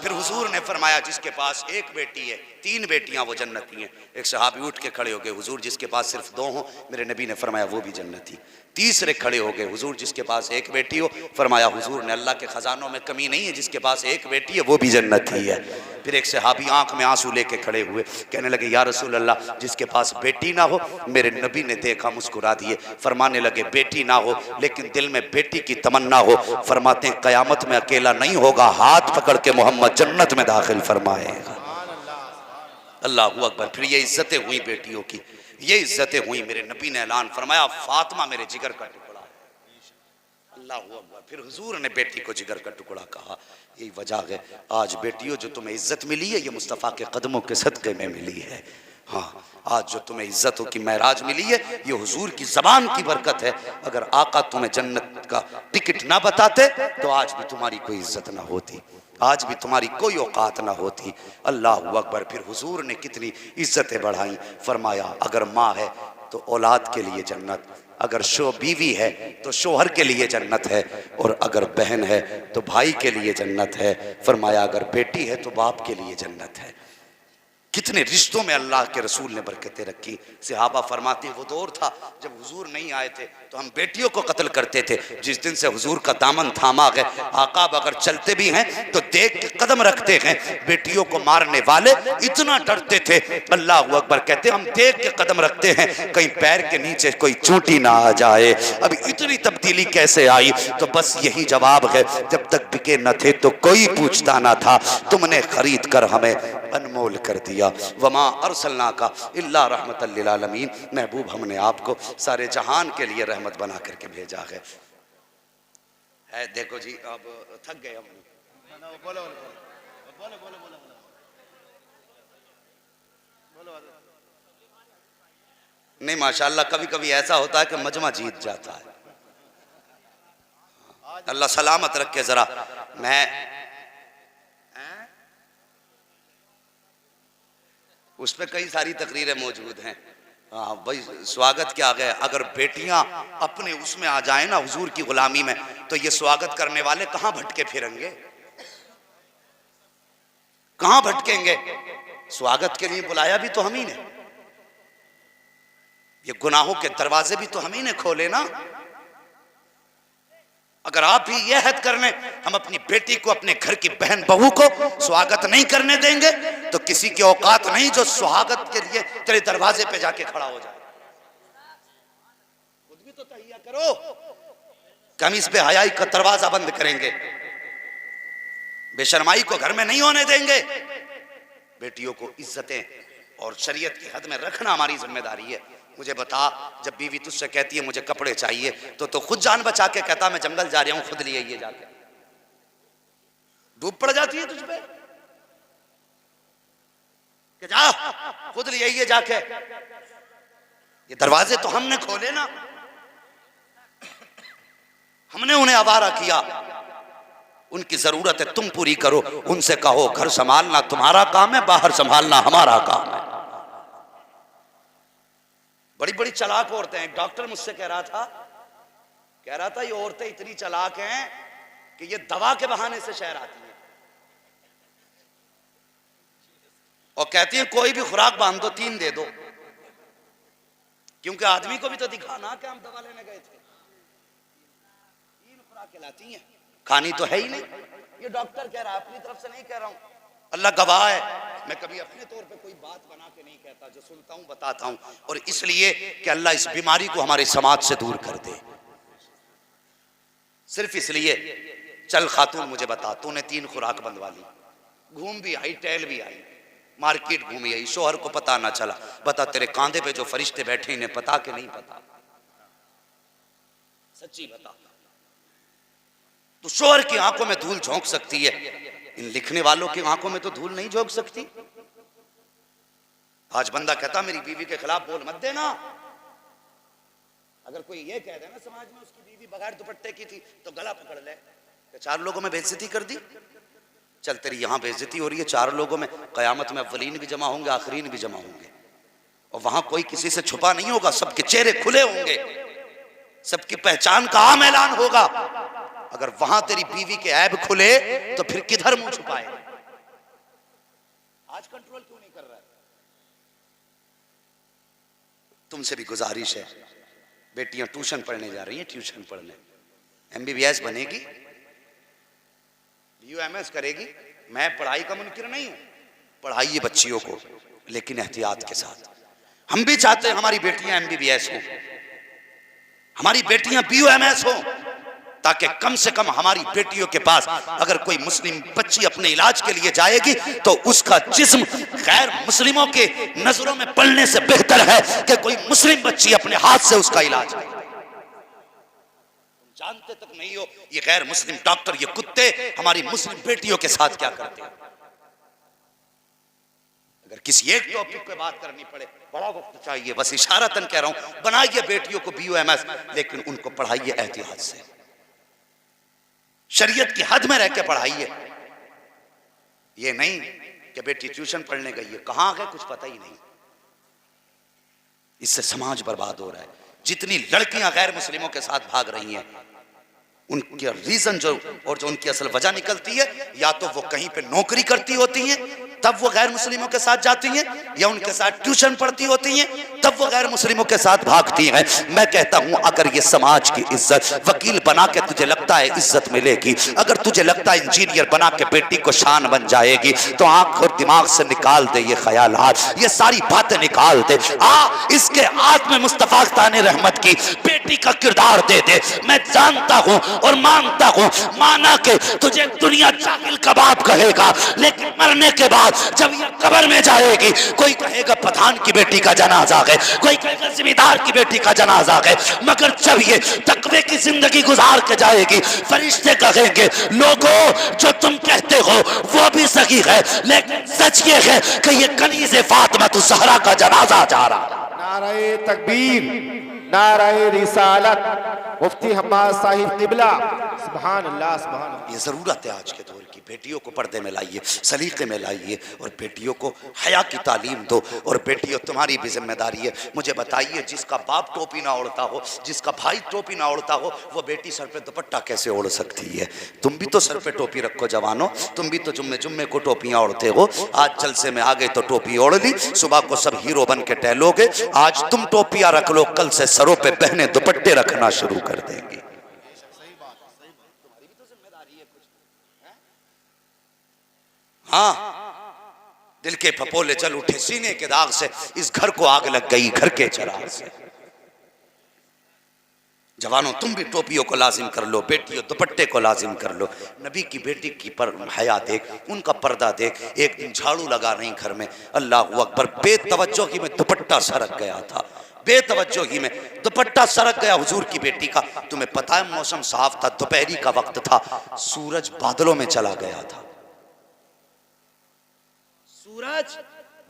फिर हुजूर ने फरमाया जिसके पास 1 बेटी है 3 बेटियां वो जन्नती हैं। एक सहाबी उठ के खड़े हो गए, हुजूर जिसके पास सिर्फ 2 हो, मेरे नबी ने फरमाया वो भी जन्नती। तीसरे खड़े हो गए, हुजूर जिसके पास 1 बेटी हो, फरमाया हुजूर ने अल्लाह के खजानों में कमी नहीं है, जिसके पास 1 बेटी है वो भी जन्नती है। फिर एक सहाबी आंख में आंसू लेके खड़े हुए, कहने लगे या रसूल अल्लाह, जिसके पास बेटी ना हो, मेरे नबी ने देखा मुस्कुरा दिए, फरमाने लगे बेटी ना हो लेकिन दिल में बेटी की तमन्ना हो, फरमाते हैं कयामत में अकेला नहीं होगा, हाथ पकड़ के मोहम्मद जन्नत में दाखिल फरमाएगा। अल्लाहू अकबर। फिर ये इज्जतें हुई बेटियों की, ये इज्जतें हुई। मेरे नबी ने ऐलान फरमाया फातिमा मेरे जिगर का टुकड़ा है। अल्लाहू अकबर। फिर हुजूर ने बेटी को जिगर का टुकड़ा कहा। यही वजह है आज बेटियों जो तुम्हें इज्जत मिली है, ये मुस्तफ़ा के कदमों के सदक़े में मिली है। हाँ, आज जो तुम्हें इज्जतों की महराज मिली है, ये हुजूर की ज़बान की बरकत है। अगर आका तुम्हें जन्नत का टिकट ना बताते तो आज भी तुम्हारी कोई इज्जत ना होती, आज भी तुम्हारी कोई औकात ना होती। अल्लाह अकबर। फिर हुजूर ने कितनी इज्जतें बढ़ाई, फरमाया अगर माँ है तो औलाद के लिए जन्नत, अगर बीवी है तो शोहर के लिए जन्नत है, और अगर बहन है तो भाई के लिए जन्नत है। फरमाया अगर बेटी है तो बाप के लिए जन्नत है। कितने रिश्तों में अल्लाह के रसूल ने बरकतें रखी। सहाबा फरमाते वो दौर था जब हुजूर नहीं आए थे तो हम बेटियों को कत्ल करते थे। जिस दिन से हुजूर का दामन थामा है, आकाब अगर चलते भी हैं तो देख के कदम रखते हैं। बेटियों को मारने वाले इतना डरते थे, अल्लाह अकबर, कहते हम देख के कदम रखते हैं कहीं पैर के नीचे कोई चूंटी ना आ जाए। अब इतनी तब्दीली कैसे आई? तो बस यही जवाब है, जब तक बिके न थे तो कोई पूछता ना था, तुमने खरीद कर हमें अनमोल कर दिया। वमा अरसलना का इल्ला रहमतल लिल आलमीन, महबूब हमने आपको सारे जहान के लिए रहमत बना करके भेजा है। देखो जी अब थक गए हम। नहीं माशाल्लाह, कभी कभी ऐसा होता है कि मजमा जीत जाता है। अल्लाह सलामत रखे। जरा मैं उस पर कई सारी तकरीरें मौजूद हैं। हाँ भाई, स्वागत क्या गए, अगर बेटियां अपने उसमें आ जाए ना हुजूर की गुलामी में, तो ये स्वागत करने वाले कहां भटके फिरेंगे, कहां भटकेंगे? स्वागत के लिए बुलाया भी तो हम ही ने, ये गुनाहों के दरवाजे भी तो हम ही ने खोले ना। अगर आप भी यह हद कर लें हम अपनी बेटी को, अपने घर की बहन बहू को स्वागत नहीं करने देंगे, तो किसी की औकात नहीं जो स्वागत के लिए तेरे दरवाजे पे जाके खड़ा हो जाए। खुद भी तो तहिया करो। कमीज पे हयाई का दरवाजा बंद करेंगे, बेशर्माई को घर में नहीं होने देंगे। बेटियों को इज्जतें और शरीयत की हद में रखना हमारी जिम्मेदारी है। मुझे बता, जब बीवी तुझसे कहती है मुझे कपड़े चाहिए, तो खुद जान बचा के कहता मैं जंगल जा रहा हूं, खुद लिए ये जाके डूब पड़ जाती है तुझ पे कि जा खुद लिए ये जाके। ये दरवाजे तो हमने खोले ना, हमने उन्हें आवारा किया। उनकी जरूरत है तुम पूरी करो, उनसे कहो घर संभालना तुम्हारा काम है, बाहर संभालना हमारा काम है। बड़ी बड़ी चलाक औरतें हैं। डॉक्टर मुझसे कह रहा था ये औरतें इतनी चलाक हैं कि ये दवा के बहाने से शहर आती हैं और कहती हैं कोई भी खुराक बांध दो, 3 दे दो, क्योंकि आदमी को भी तो दिखाना कि हम दवा लेने गए थे। 3 खुराक लाती हैं, खानी तो है ही नहीं। ये डॉक्टर कह रहा है, अपनी तरफ से नहीं कह रहा हूं, अल्लाह गवाह है। मैं कभी अपने तौर पे कोई बात बना के नहीं कहता, जो सुनता हूं बताता हूं, और इसलिए कि अल्लाह इस बीमारी को हमारे समाज से दूर कर दे। सिर्फ इसलिए। चल खातून मुझे बता, तूने 3 खुराक बंधवा ली, घूम भी आई, टहल भी आई, मार्केट घूमी आई, शोहर को पता ना चला। बता तेरे कांधे पे जो फरिश्ते बैठे इन्हें पता कि नहीं पता? सच्ची बता। तो शोहर की आंखों में धूल झोंक सकती है, इन लिखने वालों की आंखों में तो धूल नहीं झोंक सकती। आज बंदा कहता मेरी बीवी के खिलाफ बोल मत देना। अगर कोई ये कह दे ना समाज में उसकी बीवी बगैर दुपट्टे की थी, तो गला पकड़ ले कि 4 लोगों में बेइज्जती कर दी। चल तेरी यहां बेइज्जती हो रही है 4 लोगों में, कयामत में अव्वलीन भी जमा होंगे, आखिरीन भी जमा होंगे, और वहां कोई किसी से छुपा नहीं होगा, सबके चेहरे खुले होंगे, सबकी पहचान का आम ऐलान होगा। अगर वहां तेरी बीवी के ऐब खुले तो फिर किधर मुंह छुपाए? आज कंट्रोल क्यों नहीं कर रहा है? तुमसे भी गुजारिश है, बेटियां ट्यूशन पढ़ने जा रही हैं, ट्यूशन पढ़ने, MBBS बनेगी, UMS करेगी। मैं पढ़ाई का मुनकिर नहीं हूं, पढ़ाइए बच्चियों को, लेकिन एहतियात के साथ। हम भी चाहते हैं हमारी बेटियां MBBS हो, हमारी बेटियां BUMS हो, ताकि कम से कम हमारी बेटियों के पास अगर कोई मुस्लिम बच्ची अपने इलाज के लिए जाएगी तो उसका जिस्म गैर मुस्लिमों के नजरों में पड़ने से बेहतर है कि कोई मुस्लिम बच्ची अपने हाथ से उसका इलाज करे। तुम जानते तक नहीं हो ये गैर मुस्लिम डॉक्टर, ये कुत्ते हमारी मुस्लिम बेटियों के साथ क्या करते हैं। अगर किसी एक टॉपिक पे बात करनी पड़े, बड़ा वक्त चाहिए, बस इशारतन कह रहा हूं, बनाइए बेटियों को BUMS, लेकिन उनको पढ़ाइए एहतियात से, शरीयत की हद में रह के पढ़ाइए। ये नहीं कि बेटी ट्यूशन पढ़ने गई है, कहां गए कुछ पता ही नहीं। इससे समाज बर्बाद हो रहा है। जितनी लड़कियां गैर मुस्लिमों के साथ भाग रही हैं, उनके रीजन जो और जो उनकी असल वजह निकलती है, या तो वो कहीं पे नौकरी करती होती हैं तब वो गैर मुस्लिमों के साथ जाती हैं, या उनके साथ ट्यूशन पढ़ती होती हैं तब वो गैर मुस्लिमों के साथ भागती हैं। मैं कहता हूं अगर ये समाज की इज्जत, वकील बना के तुझे लगता है इज्जत मिलेगी, अगर तुझे लगता है इंजीनियर बना के बेटी को शान बन जाएगी, तो आंख और दिमाग से निकाल दे ये ख्यालात, ये सारी बातें निकाल दे। इसके हाथ में मुस्तफा ताने रहमत की बेटी का किरदार दे दे। मैं जानता हूं और मानता हूं, माना के तुझे दुनिया जाहिल का बाप कहेगा, लेकिन मरने के बाद जब ये कब्र में जाएगी, कोई कहेगा पठान की बेटी का जनाजा है, कोई कहेगा जिम्मेदार की बेटी का जनाजा है, मगर जब ये तकवे की जिंदगी गुजार के जाएगी, फरिश्ते कहेंगे लोगों जो तुम कहते हो वो भी सही है, लेकिन सच ये है कि ये कनीज़े फातिमा तो ज़हरा का जनाजा जा रहा है। नारे तकबीर, नारे रिसालत, मुफ्ती हम्माद साहिब क़िबला, सुभान अल्लाह सुभान अल्लाह। ये ज़रूरत है आज के दौर की। बेटियों को पर्दे में लाइए, सलीके में लाइए, और बेटियों को हया की तालीम दो। और बेटियों तुम्हारी भी जिम्मेदारी है, मुझे बताइए, जिसका बाप टोपी ना ओढ़ता हो, जिसका भाई टोपी ना ओढ़ता हो, वो बेटी सर पे दुपट्टा कैसे ओढ़ सकती है? तुम भी तो सर पे टोपी रखो जवानों, तुम भी तो जुम्मे जुम्मे को टोपियां ओढ़ते हो। आज जलसे में आ गए तो टोपी ओढ़ ली, सुबह को सब हीरो बन के टहलोगे। आज तुम टोपियां रख लो, कल से सरों पे बहनें दुपट्टे रखना शुरू कर देंगी। हाँ, दिल के फपोले चल उठे सीने के दाग से, इस घर को आग लग गई घर के चिराग से। जवानों तुम भी टोपियों को लाजिम कर लो, बेटियों दुपट्टे को लाजिम कर लो। नबी की बेटी की पर हया देख, उनका पर्दा देख। एक दिन झाड़ू लगा नहीं घर में, अल्लाह अकबर, बेतवज्जोही में दुपट्टा सरक गया था, बेतवज्जोही में दुपट्टा सरक गया हुजूर की बेटी का। तुम्हें पता है मौसम साफ था, दोपहरी का वक्त था, सूरज बादलों में चला गया था, सूरज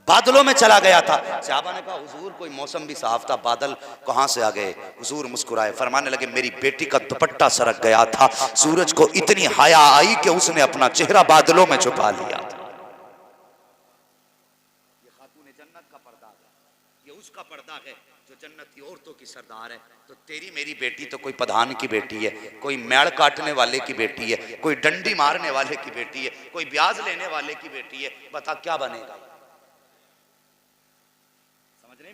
बादलों में चला गया था। सहाबा ने कहा हुजूर कोई मौसम भी साफ था, बादल कहां से आ गए? हुजूर मुस्कुराए, फरमाने लगे मेरी बेटी का दुपट्टा सरक गया था, सूरज को इतनी हया आई कि उसने अपना चेहरा बादलों में छुपा लिया था। ये खातून जन्नत का पर्दा है, ये उसका पर्दा है जो जन्नती औरतों की सरदार है। तो तेरी मेरी बेटी तो कोई प्रधान की बेटी है, कोई मेड़ काटने वाले की बेटी है, कोई डंडी मारने वाले की बेटी है, कोई ब्याज लेने वाले की बेटी है। बता क्या बनेगा?